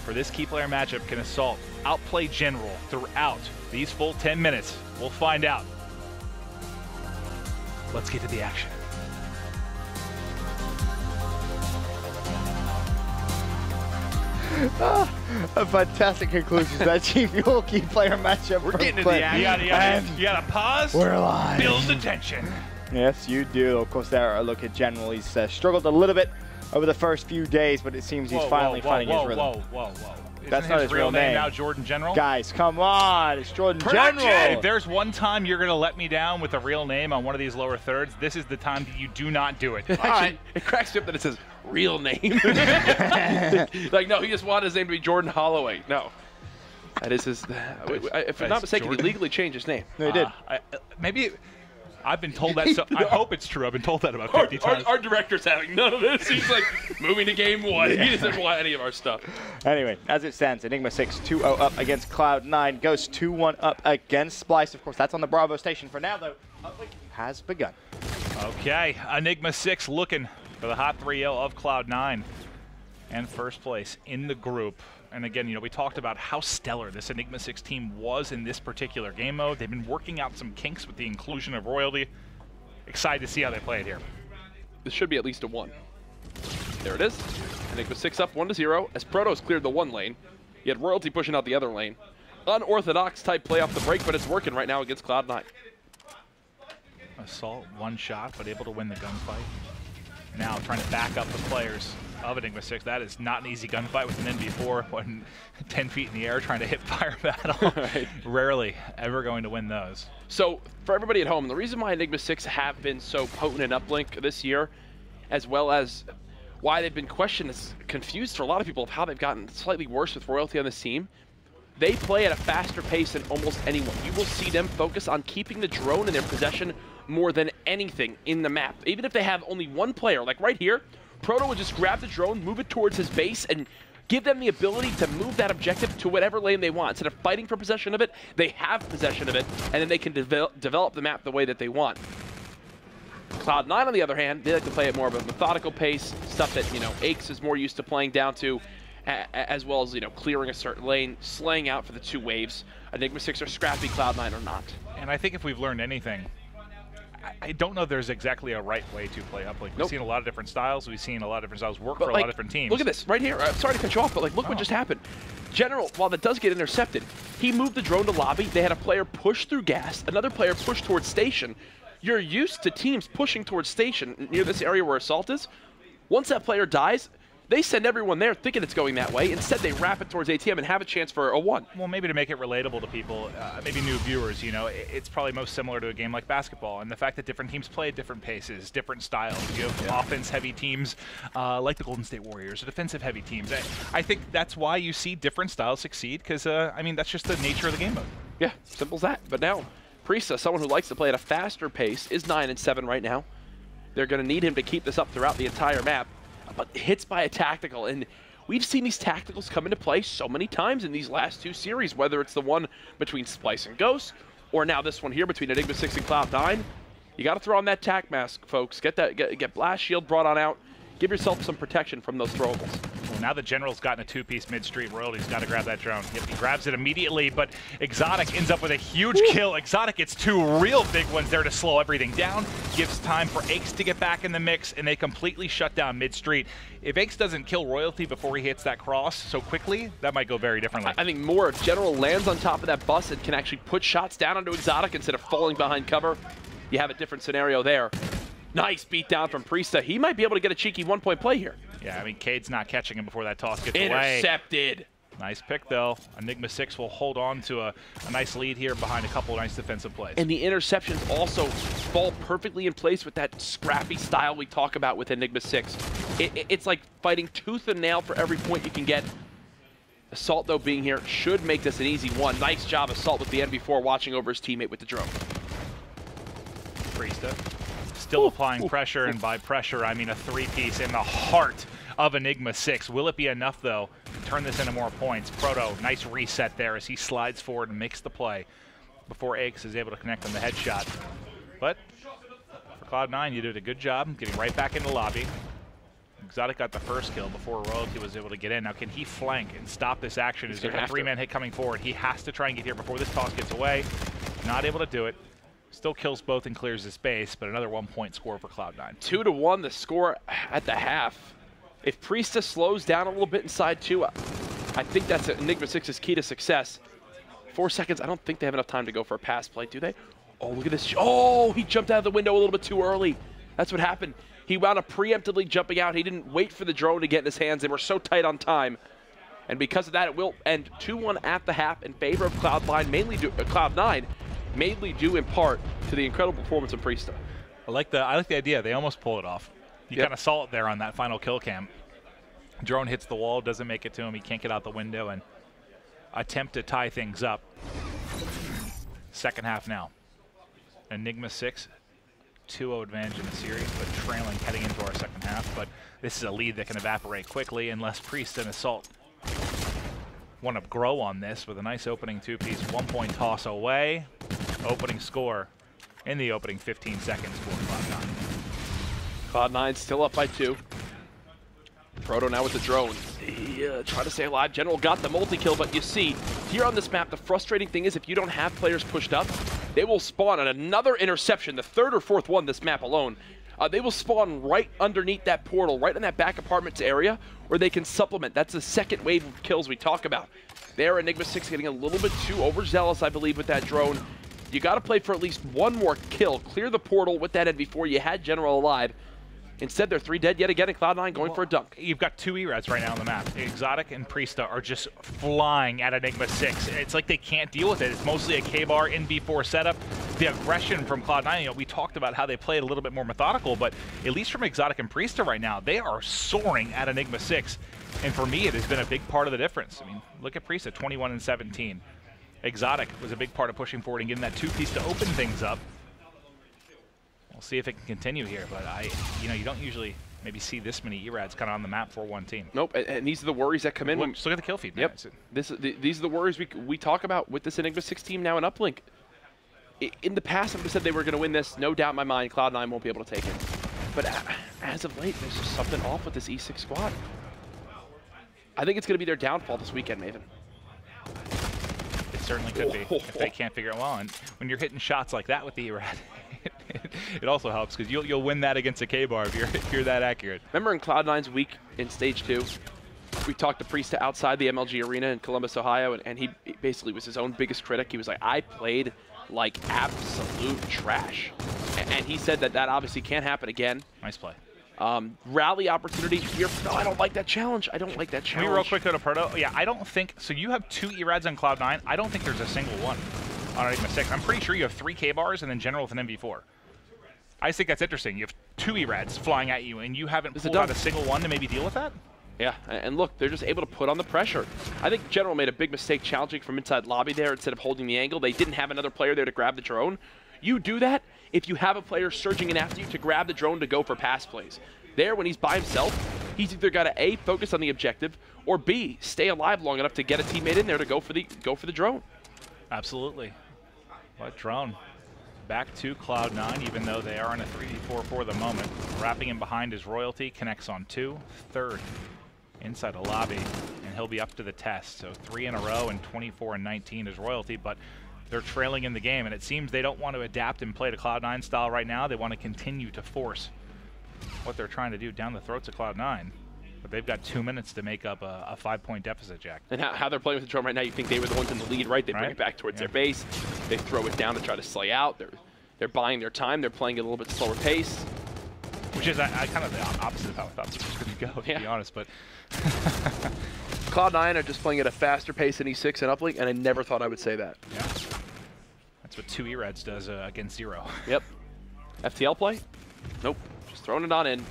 For this key player matchup, can Assault outplay General throughout these full 10 minutes? We'll find out. Let's get to the action. A fantastic conclusion to that G Fuel key player matchup. We're getting to the action. You gotta pause. We're live. Build the tension. Yes, you do. Of course, there a look at General. He's struggled a little bit over the first few days, but it seems he's finally finding his rhythm. Whoa. That's Isn't not his real name. Now Jordan General? Guys, come on. It's Jordan Production! General. If there's one time you're going to let me down with a real name on one of these lower thirds, this is the time that you do not do it. Actually, it cracks me up that it says real name. Like, no, he just wanted his name to be Jordan Holloway. No. That is his... if I'm not mistaken, Jordan? He legally changed his name. No, he did. Maybe... I've been told that, so I hope it's true. I've been told that about 50 times. Our director's having none of this. He's like, moving to game one. He doesn't want any of our stuff. Anyway, as it stands, Enigma6 2-0 up against Cloud9. Goes 2-1 up against Splice. Of course, that's on the Bravo station. For now, though, uplink has begun. Okay, Enigma6 looking for the hot 3-0 of Cloud9. And first place in the group. And again, you know, we talked about how stellar this Enigma6 team was in this particular game mode. They've been working out some kinks with the inclusion of Royalty. Excited to see how they play it here. This should be at least a 1. There it is. Enigma6 up 1-0 as Protoss cleared the 1 lane. You had Royalty pushing out the other lane. Unorthodox type play off the break, but it's working right now against Cloud9. Assault, one shot, but able to win the gunfight. Now trying to back up the players of Enigma6. That is not an easy gunfight with an NV4 when 10 feet in the air trying to hit fire battle. Right. Rarely ever going to win those. So for everybody at home, the reason why Enigma6 have been so potent in uplink this year, as well as why they've been questioned, is confused for a lot of people of how they've gotten slightly worse with Royalty on this team. They play at a faster pace than almost anyone. You will see them focus on keeping the drone in their possession more than anything in the map. Even if they have only one player, like right here, Proto would just grab the drone, move it towards his base, and give them the ability to move that objective to whatever lane they want. Instead of fighting for possession of it, they have possession of it, and then they can develop the map the way that they want. Cloud9, on the other hand, they like to play at more of a methodical pace, stuff that, you know, Aches is more used to playing down to, as well as, you know, clearing a certain lane, slaying out for the 2 waves. Enigma6 are scrappy, Cloud9 are not. And I think if we've learned anything, I don't know there's exactly a right way to play uplink. We've seen a lot of different styles. We've seen a lot of different styles work for a lot of different teams. Look at this right here. I'm sorry to cut you off, but like, look what just happened. General, while that does get intercepted, he moved the drone to lobby. They had a player push through gas, another player push towards station. You're used to teams pushing towards station near this area where Assault is. Once that player dies, they send everyone there thinking it's going that way. Instead, they wrap it towards ATM and have a chance for a 1. Well, maybe to make it relatable to people, maybe new viewers, you know, it's probably most similar to a game like basketball. And the fact that different teams play at different paces, different styles. You have offense-heavy teams like the Golden State Warriors, or defensive-heavy teams. I think that's why you see different styles succeed, because, I mean, that's just the nature of the game mode. Yeah, simple as that. But now, Priesta, someone who likes to play at a faster pace, is 9-7 right now. They're going to need him to keep this up throughout the entire map. But hits by a tactical, and we've seen these tacticals come into play so many times in these last 2 series, whether it's the one between Splice and Ghost, or now this one here between Enigma6 and Cloud9. You got to throw on that tac mask, folks. Get Blast Shield brought on out. Give yourself some protection from those throwables. Well, now the General's gotten a 2-piece mid-street. Royalty's got to grab that drone. Yep, he grabs it immediately, but Exotic ends up with a huge kill. Exotic gets 2 real big ones there to slow everything down. Gives time for Aches to get back in the mix, and they completely shut down mid-street. If Aches doesn't kill Royalty before he hits that cross so quickly, that might go very differently. I think more if General lands on top of that bus and can actually put shots down onto Exotic instead of falling behind cover, you have a different scenario there. Nice beat down from Priesta. He might be able to get a cheeky 1-point play here. Yeah, I mean, Cade's not catching him before that toss gets away. Intercepted. Nice pick, though. Enigma6 will hold on to a nice lead here behind a couple of nice defensive plays. And the interceptions also fall perfectly in place with that scrappy style we talk about with Enigma6. It's like fighting tooth and nail for every point you can get. Assault, though, being here should make this an easy one. Nice job, Assault, with the NB4 watching over his teammate with the drone. Priesta still applying pressure, and by pressure, I mean a three-piece in the heart of Enigma6. Will it be enough, though, to turn this into more points? Proto, nice reset there as he slides forward and makes the play before Aix is able to connect on the headshot. But for Cloud9, you did a good job getting right back in the lobby. Exotic got the first kill before Royalty was able to get in. Now, can he flank and stop this action? Is there a three-man hit coming forward? He has to try and get here before this toss gets away. Not able to do it. Still kills both and clears the space, but another 1-point score for Cloud9. 2-1 the score at the half. If Priesta slows down a little bit inside too, I think that's Enigma6's key to success. 4 seconds, I don't think they have enough time to go for a pass play, do they? Oh, look at this. Oh, he jumped out of the window a little bit too early. That's what happened. He wound up preemptively jumping out. He didn't wait for the drone to get in his hands. They were so tight on time. And because of that, it will end 2-1 at the half in favor of Cloud9, mainly due in part to the incredible performance of Priesta. I like the idea. They almost pull it off. You kind of saw it there on that final kill cam. Drone hits the wall, doesn't make it to him. He can't get out the window and attempt to tie things up. Second half now. Enigma6, 2-0 advantage in the series, but trailing heading into our second half. But this is a lead that can evaporate quickly unless Priest and Assault want to grow on this with a nice opening two-piece, 1-point toss away. Opening score in the opening 15 seconds for Cloud9. Cloud9 still up by 2. Proto now with the drone. Trying to stay alive. General got the multi-kill, but you see, here on this map, the frustrating thing is if you don't have players pushed up, they will spawn on another interception, the 3rd or 4th one this map alone. They will spawn right underneath that portal, right in that back apartments area, where they can supplement. That's the second wave of kills we talk about. There, Enigma6 getting a little bit too overzealous, I believe, with that drone. You got to play for at least one more kill. Clear the portal with that NV4. You had General alive. Instead, they're 3 dead yet again, and Cloud9 going for a dunk. You've got 2 E-Reds right now on the map. Exotic and Priesta are just flying at Enigma6. It's like they can't deal with it. It's mostly a K-bar in B4 setup. The aggression from Cloud9, you know, we talked about how they played a little bit more methodical, but at least from Exotic and Priesta right now, they are soaring at Enigma6. And for me, it has been a big part of the difference. I mean, look at Priesta, 21 and 17. Exotic was a big part of pushing forward and getting that 2-piece to open things up. We'll see if it can continue here, but you don't usually maybe see this many E-Rads kind of on the map for one team. Nope, and these are the worries that come in. Just look at the kill feed. Yep, these are the worries we talk about with this Enigma6 team now in Uplink. In the past, I would have said they were going to win this. No doubt in my mind, Cloud9 won't be able to take it. But as of late, there's just something off with this E6 squad. I think it's going to be their downfall this weekend, Maven. It certainly could be if they can't figure it well. And when you're hitting shots like that with the E-Rad, it also helps because you'll win that against a K-bar if you're that accurate. Remember in Cloud9's week in Stage 2, we talked to Priesta outside the MLG Arena in Columbus, Ohio, and he basically was his own biggest critic. He was like, I played like absolute trash. And he said that obviously can't happen again. Nice play. Rally opportunity here. No, I don't like that challenge. I don't like that challenge. Can we real quick go to Proto? Yeah, I don't think, so you have 2 E-Rads on Cloud9. I don't think there's a single one on Enigma6. I'm pretty sure you have 3 K-bars and then General with an MV4. I just think that's interesting. You have 2 E-Rads flying at you and you haven't pulled out a single one to maybe deal with that? Yeah, and look, they're just able to put on the pressure. I think General made a big mistake challenging from inside lobby there instead of holding the angle. They didn't have another player there to grab the drone. You do that if you have a player surging in after you to grab the drone to go for pass plays. There, when he's by himself, he's either got to A, focus on the objective, or B, stay alive long enough to get a teammate in there to go for the drone. Absolutely. What drone? Back to Cloud9, even though they are in a 3v4 for the moment. Wrapping him behind is Royalty, connects on 2, 3rd inside the lobby, and he'll be up to the test. So 3 in a row, and 24 and 19 is Royalty, but they're trailing in the game, and it seems they don't want to adapt and play the Cloud9 style right now. They want to continue to force what they're trying to do down the throats of Cloud9. But they've got 2 minutes to make up a 5-point deficit, Jack. And how they're playing with the drone right now, you think they were the ones in the lead, right? They bring it back towards their base. They throw it down to try to slay out. They're buying their time. They're playing at a little bit slower pace. Which is kind of the opposite of how I thought this was going to go, to be honest. But Cloud9 are just playing at a faster pace than E6 and Uplink, and I never thought I would say that. Yeah. That's what 2 E-Reds does against 0. Yep. FTL play? Nope. Just throwing it on in.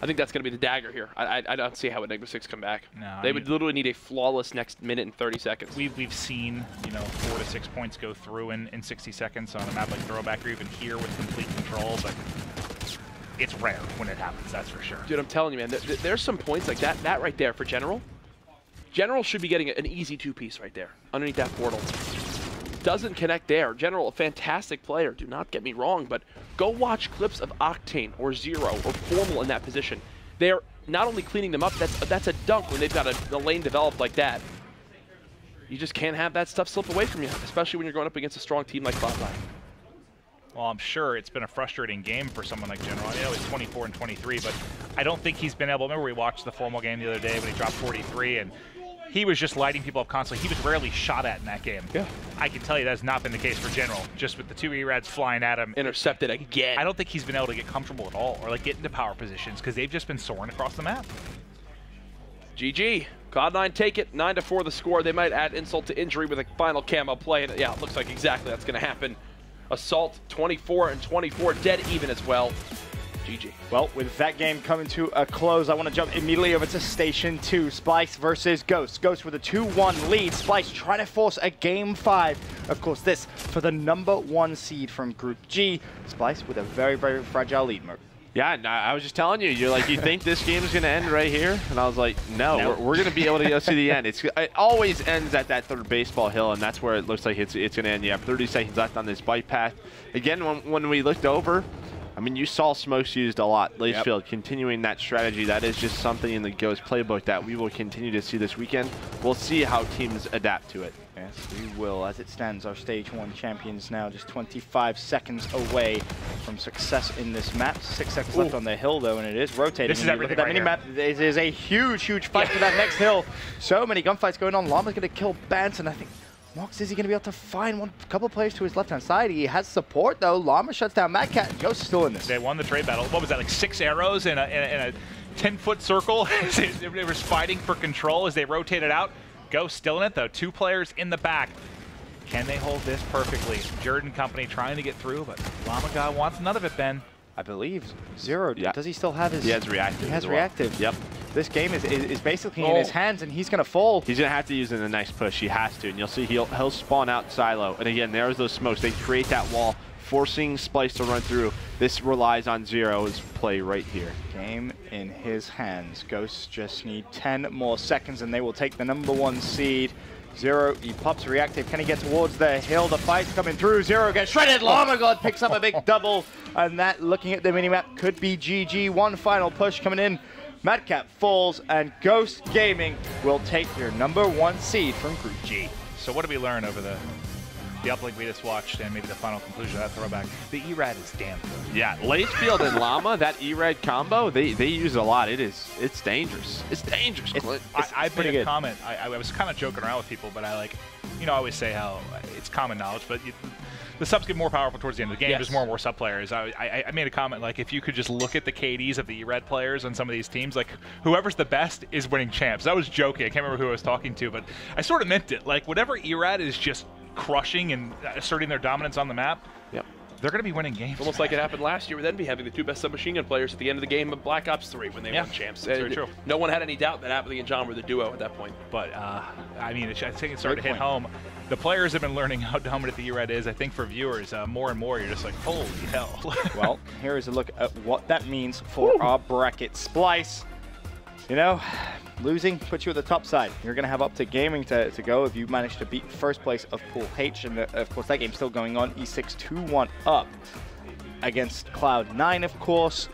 I think that's going to be the dagger here. I don't see how Enigma6 come back. No, they would literally need a flawless next minute and 30 seconds. We've seen, you know, 4 to 6 points go through in 60 seconds on a map like Throwback or even here with complete control, but it's rare when it happens, that's for sure. Dude, I'm telling you, man, there's some points like that right there for General. General should be getting an easy 2-piece right there, underneath that portal. Doesn't connect there. General, a fantastic player, do not get me wrong, but go watch clips of Octane or Zero or Formal in that position. They're not only cleaning them up, that's a dunk when they've got a lane developed like that. You just can't have that stuff slip away from you, especially when you're going up against a strong team like Cloud9. Well, I'm sure it's been a frustrating game for someone like General. I know he's 24 and 23, but I don't think he's been able. Remember we watched the Formal game the other day when he dropped 43, and he was just lighting people up constantly. He was rarely shot at in that game. Yeah. I can tell you that's not been the case for General. Just with the 2 E-Rads flying at him. Intercepted again. I don't think he's been able to get comfortable at all or like get into power positions because they've just been soaring across the map. GG. Cloud9 take it. 9-4 the score. They might add insult to injury with a final camo play. And yeah, it looks like exactly that's going to happen. Assault 24 and 24, dead even as well. GG. Well, with that game coming to a close, I want to jump immediately over to Station 2. Splice versus Ghost. Ghost with a 2-1 lead. Splice trying to force a Game 5. Of course, this for the #1 seed from Group G. Splice with a very, very fragile lead, Merc. Yeah, no, I was just telling you, you're like, you think this game is going to end right here? And I was like, no, Nope. we're going to be able to go to the end. It always ends at that third baseball hill, and that's where it looks like it's going to end. You have 30 seconds left on this bike path. Again, when we looked over, I mean, you saw smokes used a lot. Lacefield continuing that strategy. That is just something in the Ghost playbook that we will continue to see this weekend. We'll see how teams adapt to it. Yes, we will. As it stands, our Stage 1 champions now just 25 seconds away from success in this map. 6 seconds left on the hill, though, and it is rotating. This is everything that right mini-map. It is a huge, huge fight for that next hill. So many gunfights going on. Llama's going to kill Banton. I think Mox, is he going to be able to find a couple players to his left-hand side? He has support, though. Llama shuts down Mad Cat. Ghost is still in this. They won the trade battle. What was that, like 6 arrows in a 10-foot circle? They were fighting for control as they rotated out. Ghost still in it, though. 2 players in the back. Can they hold this perfectly? Jordan Company trying to get through, but Llama guy wants none of it, Ben. I believe Zero. Yeah. Does he still have his? He has reactive. He has reactive. Yep. This game is basically in his hands, and he's gonna fall. He's gonna have to use it in the next push. He has to, and you'll see he'll spawn out silo. And again, there's those smokes. They create that wall, forcing Splice to run through. This relies on Zero's play right here. Game in his hands. Ghosts just need 10 more seconds, and they will take the #1 seed. Zero, he pops reactive. Can he get towards the hill? The fight's coming through. Zero gets shredded. Llama God picks up a big double. And that, looking at the minimap, could be GG. One final push coming in. Madcap falls, and Ghost Gaming will take your #1 seed from Group G. So what did we learn over the uplink we just watched and maybe the final conclusion of that throwback? The E-Rad is damn good. Yeah, Lacefield and Llama, that E-Rad combo, they use it a lot. It's dangerous. It's dangerous. I made a comment. I was kind of joking around with people, but I always say how it's common knowledge, but the subs get more powerful towards the end of the game. Yes. There's more and more sub players. I made a comment like, if you could just look at the KDs of the E-Red players on some of these teams, like whoever's the best is winning champs. I was joking. I can't remember who I was talking to, but I sort of meant it. Like whatever E-Red is just crushing and asserting their dominance on the map, yep, they're going to be winning games. Almost like it happened last year with Envy having the 2 best submachine gun players at the end of the game of Black Ops 3 when they won champs. That's very true. No one had any doubt that Appley and John were the duo at that point. But, I mean, I think it's starting to hit home. The players have been learning how dominant the E-Red is. I think for viewers, more and more, you're just like, holy hell. Well, here is a look at what that means for our bracket. Splice, you know, losing puts you at the top side. You're going to have up to Gaming to go if you manage to beat first place of Pool H. And, of course, that game's still going on. E6 2-1 up against Cloud9, of course.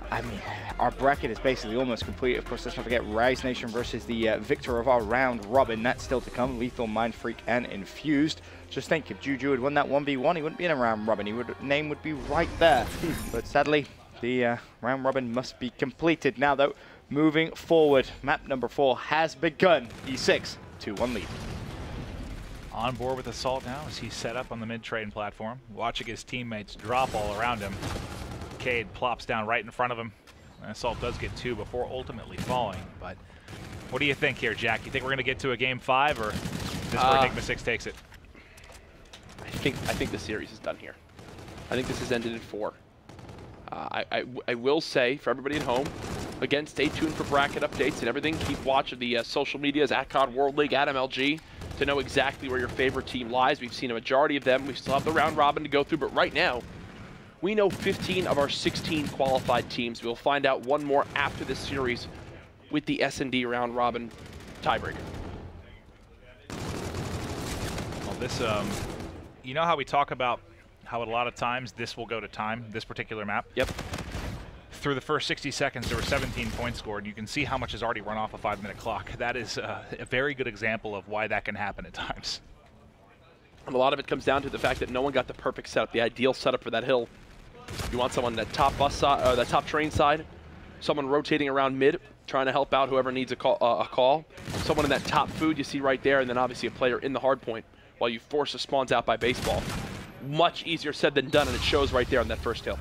I mean, our bracket is basically almost complete. Of course, let's not forget Rise Nation versus the victor of our round robin. That's still to come. Lethal, Mind Freak, and Infused. Just think, if Juju had won that 1v1, he wouldn't be in a round robin. Name would be right there. But sadly, the round robin must be completed. Now, though, moving forward, map #4 has begun. E6, 2-1 lead. On board with Assault now as he's set up on the mid-train platform, watching his teammates drop all around him. Cade plops down right in front of him. And Assault does get 2 before ultimately falling. But what do you think here, Jack? You think we're going to get to a game 5, or is this where Enigma6 takes it? I think the series is done here. I think this has ended in 4. I will say, for everybody at home, Again, stay tuned for bracket updates and everything. Keep watching the social medias at COD World League, at MLG, to know exactly where your favorite team lies. We've seen a majority of them. We still have the round robin to go through, but right now, we know 15 of our 16 qualified teams. We'll find out one more after this series with the S&D round robin tiebreaker. Well, this, you know how we talk about how a lot of times this will go to time, this particular map? Yep. Through the first 60 seconds, there were 17 points scored. You can see how much has already run off a 5-minute clock. That is a very good example of why that can happen at times. And a lot of it comes down to the fact that no one got the perfect setup, the ideal setup for that hill. You want someone that top bus side, that top train side, someone rotating around mid, trying to help out whoever needs a call. Someone in that top food you see right there, and then obviously a player in the hard point while you force the spawns out by baseball. Much easier said than done, and it shows right there on that first hill.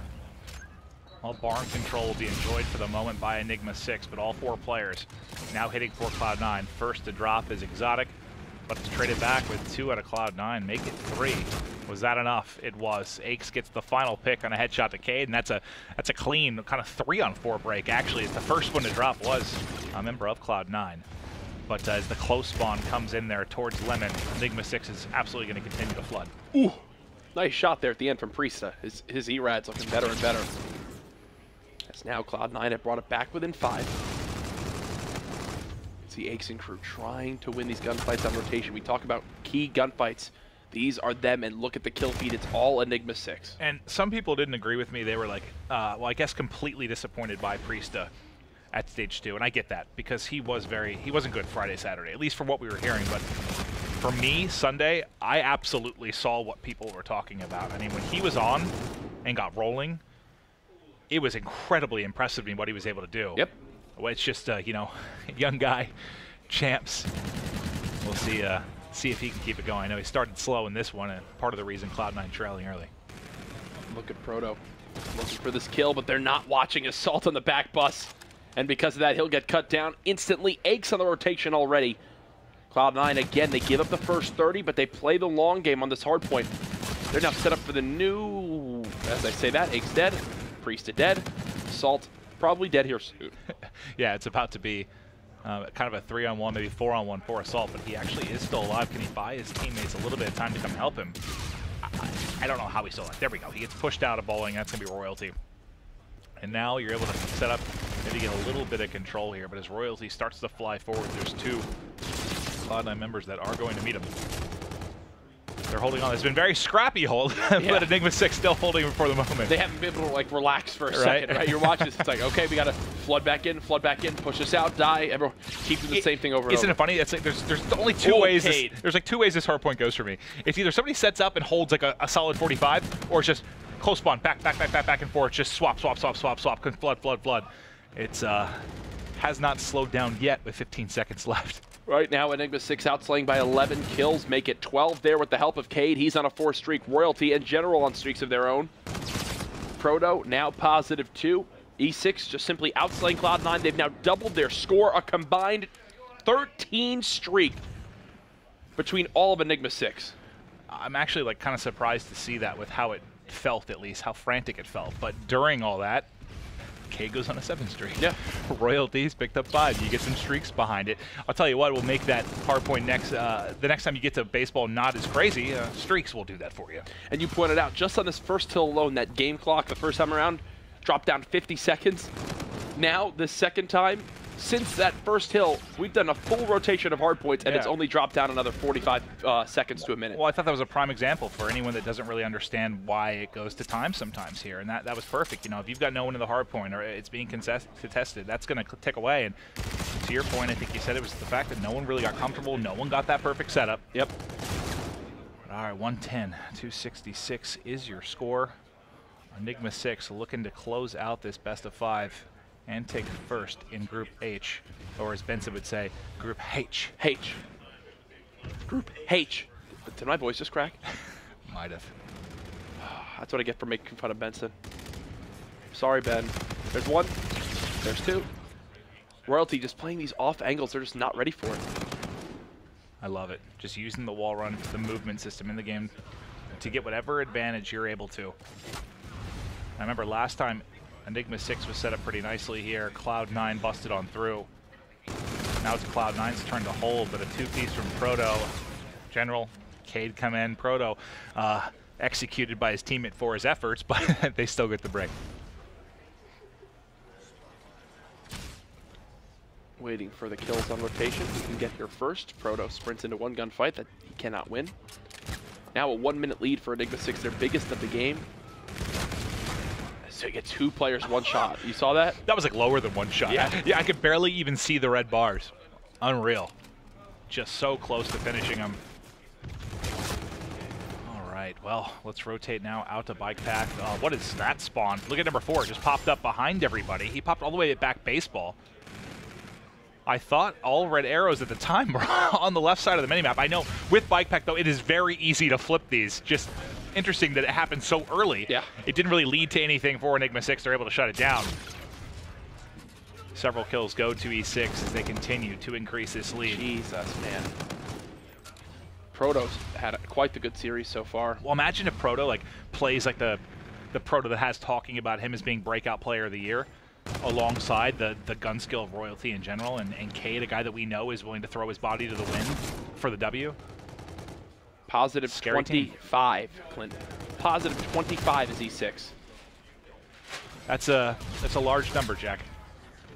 Well, barn control will be enjoyed for the moment by Enigma6, but all 4 players now hitting for Cloud9. First to drop is Exotic, but it's traded back with 2 out of Cloud9. Make it 3. Was that enough? It was. Aches gets the final pick on a headshot to Cade, and that's a clean kind of 3-on-4 break. Actually, the first one to drop was a member of Cloud9. But as the close spawn comes in there towards Lemon, Enigma6 is absolutely going to continue to flood. Ooh, nice shot there at the end from Priesta. His E-Rad's looking better and better. As now Cloud9 have brought it back within 5. See Aches and crew trying to win these gunfights on rotation. We talk about key gunfights. These are them, and look at the kill feed. It's all Enigma6. And some people didn't agree with me. They were like, well, I guess completely disappointed by Priesta at stage 2, and I get that because he wasn't good Friday, Saturday, at least from what we were hearing. But for me, Sunday, I absolutely saw what people were talking about. I mean, when he was on and got rolling, it was incredibly impressive to me what he was able to do. Yep. Well, it's just, you know, young guy, champs. We'll see if he can keep it going. I know he started slow in this one, and part of the reason Cloud9 trailing early. Look at Proto looking for this kill, but they're not watching Assault on the back bus. And because of that, he'll get cut down instantly. Aches on the rotation already. Cloud9, again, they give up the first 30, but they play the long game on this hard point. They're now set up for the new, as I say that, Aches dead, Priesta dead, Assault probably dead here soon. Yeah, it's about to be kind of a 3-on-1, maybe 4-on-1 for Assault, but he actually is still alive. Can he buy his teammates a little bit of time to come help him? I don't know how he's still alive. There we go. He gets pushed out of bowling. That's going to be Royalty. And now you're able to set up, maybe get a little bit of control here, but as Royalty starts to fly forward, there's 2 Cloud9 members that are going to meet him. They're holding on. It's been very scrappy hold, but Enigma6 still holding him for the moment. They haven't been able to like relax for a second, right? You're watching this, it's like, okay, we got to flood back in, push this out, die. Everyone keep doing the same thing over and over. Isn't it funny? It's like there's only 2 ways. There's like 2 ways this hard point goes for me. It's either somebody sets up and holds like a solid 45, or it's just close spawn, back and forth, just swap, flood. It's has not slowed down yet with 15 seconds left. Right now, Enigma6 outslaying by 11 kills, make it 12 there with the help of Cade. He's on a 4 streak. Royalty and General on streaks of their own. Proto now positive 2. E6 just simply outslaying Cloud9. They've now doubled their score, a combined 13 streak between all of Enigma6. I'm actually like kind of surprised to see that with how it felt, at least how frantic it felt. But during all that, Cade goes on a 7 streak. Yeah. Royalties picked up 5. You get some streaks behind it. I'll tell you what, we'll make that hard point next. The next time you get to baseball not as crazy, streaks will do that for you. And you pointed out, just on this first hill alone, that game clock the first time around dropped down 50 seconds. Now, the second time, since that first hill, we've done a full rotation of hard points, and it's only dropped down another 45 seconds to a minute. Well, I thought that was a prime example for anyone that doesn't really understand why it goes to time sometimes here, and that was perfect. You know, if you've got no one in the hard point or it's being contested, that's going to tick away. And to your point, I think you said it was the fact that no one really got comfortable, no one got that perfect setup. Yep. All right, 110, 266 is your score. Enigma6 looking to close out this best of 5. And take first in Group H, or as Benson would say, Group H. H. Group H. Did my voice just crack? Might have. That's what I get for making fun of Benson. Sorry, Ben. There's 1. There's 2. Royalty just playing these off angles. They're just not ready for it. I love it. Just using the wall run, the movement system in the game to get whatever advantage you're able to. I remember last time Enigma6 was set up pretty nicely here. Cloud9 busted on through. Now it's Cloud9's turn to hold, but a two-piece from Proto. General, Cade come in. Proto executed by his teammate for his efforts, but they still get the break. Waiting for the kills on rotation. He can get here first. Proto sprints into one gunfight that he cannot win. Now a 1-minute lead for Enigma6, their biggest of the game. So you get 2 players, 1 shot. You saw that? That was like lower than 1 shot. Yeah, I could barely even see the red bars. Unreal. Just so close to finishing him. All right, well, let's rotate now out to bike path. What is that spawn? Look at number 4, just popped up behind everybody. He popped all the way at back baseball. I thought all red arrows at the time were on the left side of the minimap. I know with bike pack, though, it is very easy to flip these. Just interesting that it happened so early. Yeah. It didn't really lead to anything for Enigma6. They're able to shut it down. Several kills go to E6 as they continue to increase this lead. Jesus, man. Proto's had quite the good series so far. Well, imagine if Proto like plays like the Proto that has talking about him as being breakout player of the year, alongside the gun skill of Royalty in general, and Cade, a guy that we know is willing to throw his body to the wind for the W. Positive Scary 25, Clinton. Positive 25 is E6. That's a large number, Jack.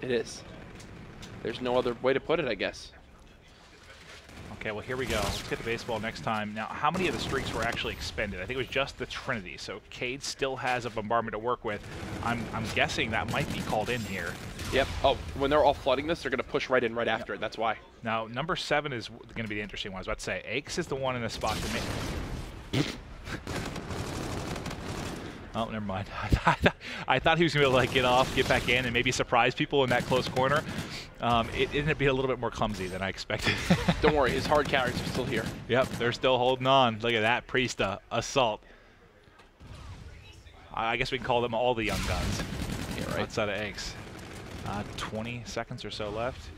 It is. There's no other way to put it, I guess. Okay, well, here we go. Let's get the baseball next time. Now, how many of the streaks were actually expended? I think it was just the Trinity, so Cade still has a bombardment to work with. I'm guessing that might be called in here. Yep. Oh, when they're all flooding this, they're going to push right in right after it. That's why. Now, number 7 is going to be the interesting one. I was about to say, Aches is the one in the spot to make... Oh, never mind. I thought he was going to be able to like, get off, get back in, and maybe surprise people in that close corner. It ended up being a little bit more clumsy than I expected. Don't worry, his hard carries are still here. Yep, they're still holding on. Look at that, Priesta, Assault. I guess we can call them all the young guns. Yeah, right. Outside of Eggs. 20 seconds or so left.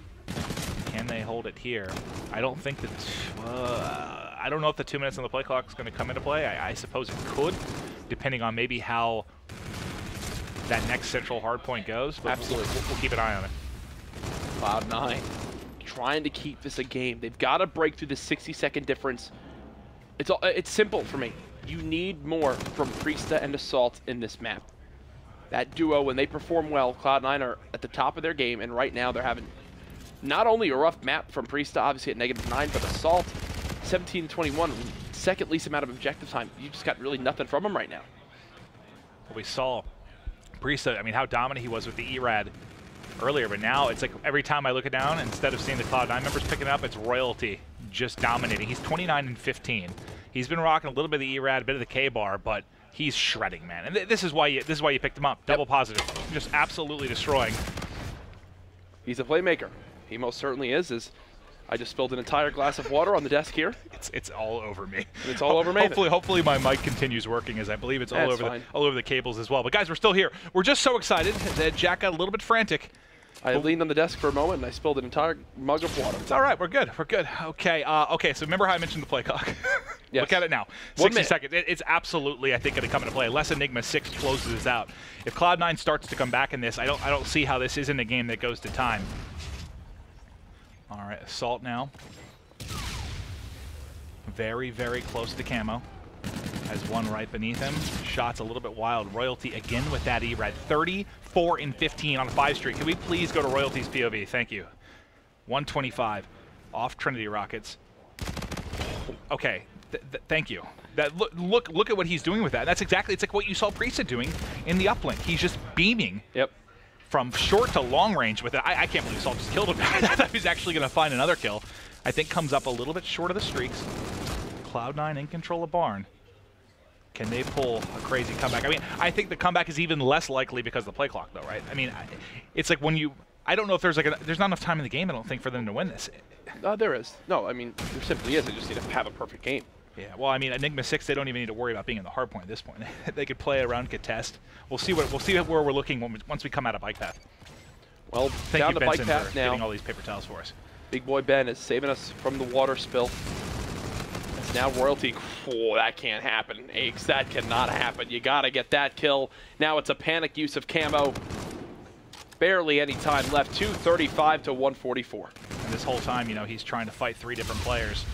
Can they hold it here? I don't think that... I don't know if the 2 minutes on the play clock is going to come into play. I suppose it could, depending on maybe how that next central hard point goes. But Absolutely. We'll keep an eye on it. Cloud9 trying to keep this a game. They've got to break through the 60-second difference. It's simple for me. You need more from Priesta and Assault in this map. That duo, when they perform well, Cloud9 are at the top of their game, and right now they're having not only a rough map from Priesta, obviously at -9, but Assault, 17-21, second least amount of objective time. You just got really nothing from them right now. Well, we saw Priesta, I mean, how dominant he was with the ERAD earlier, but now it's like every time I look it down, instead of seeing the Cloud9 members picking up, it's Royalty just dominating. He's 29-15. He's been rocking a little bit of the ERAD, a bit of the K-bar, but he's shredding, man. And this is why you picked him up. Double positive, just absolutely destroying. He's a playmaker. He most certainly is. I just spilled an entire glass of water on the desk here. It's all over me. And it's all over me. Hopefully my mic continues working, as I believe it's all over the cables as well. But guys, we're still here. We're just so excited that Jack got a little bit frantic. I leaned on the desk for a moment and I spilled an entire mug of water. It's all right. We're good. We're good. Okay. Okay. So remember how I mentioned the play clock? Yes. Look at it now. 60 seconds. It's absolutely, I think, going to come into play unless Enigma6 closes this out. If Cloud9 starts to come back in this, I don't see how this isn't a game that goes to time. All right. Assault now. Very, very close to camo. Has one right beneath him. Shots a little bit wild. Royalty again with that ERAD. 34-15 on a 5-streak. Can we please go to Royalty's POV? Thank you. 125 off Trinity rockets. Okay. Thank you. That look at what he's doing with that. That's exactly, it's like what you saw Priesta doing in the uplink. He's just beaming. Yep. From short to long range with it. I can't believe Assault just killed him. I thought he was actually going to find another kill. I think comes up a little bit short of the streaks. Cloud9 in control of Barn. Can they pull a crazy comeback? I mean, I think the comeback is even less likely because of the play clock, though, right? I mean, it's like when you... I don't know if there's there's not enough time in the game, I don't think, for them to win this. There is. No, I mean, there simply is. They just need to have a perfect game. Yeah, well, I mean, Enigma6, they don't even need to worry about being in the hard point at this point. They could play around, contest. We'll see where we're looking once we come out of bike path. Well, Thank down you, to bike Benson, path for now. getting all these paper towels for us. Big boy Ben is saving us from the water spill. Now Royalty, oh, that can't happen. Aches, that cannot happen. You gotta get that kill. Now it's a panic use of camo. Barely any time left, 235 to 144. And this whole time, you know, he's trying to fight 3 different players.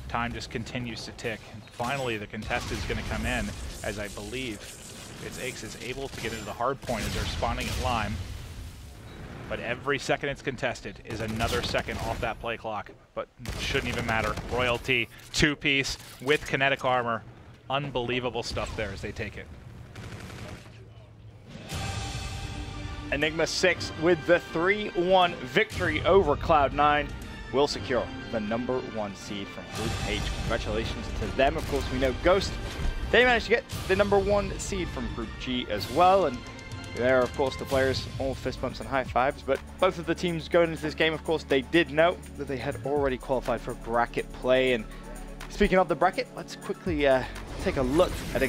Time just continues to tick. And finally, the contest is going to come in, as I believe it's Aches is able to get into the hard point as they're spawning at Lime. But every second it's contested is another second off that play clock. But shouldn't even matter. Royalty, 2-piece with kinetic armor. Unbelievable stuff there as they take it. Enigma6 with the 3-1 victory over Cloud9 will secure the #1 seed from Group H. Congratulations to them. Of course, we know Ghost, they managed to get the #1 seed from Group G as well. And there, of course, the players all fist bumps and high fives. But both of the teams going into this game, of course, they did know that they had already qualified for bracket play. And speaking of the bracket, let's quickly take a look at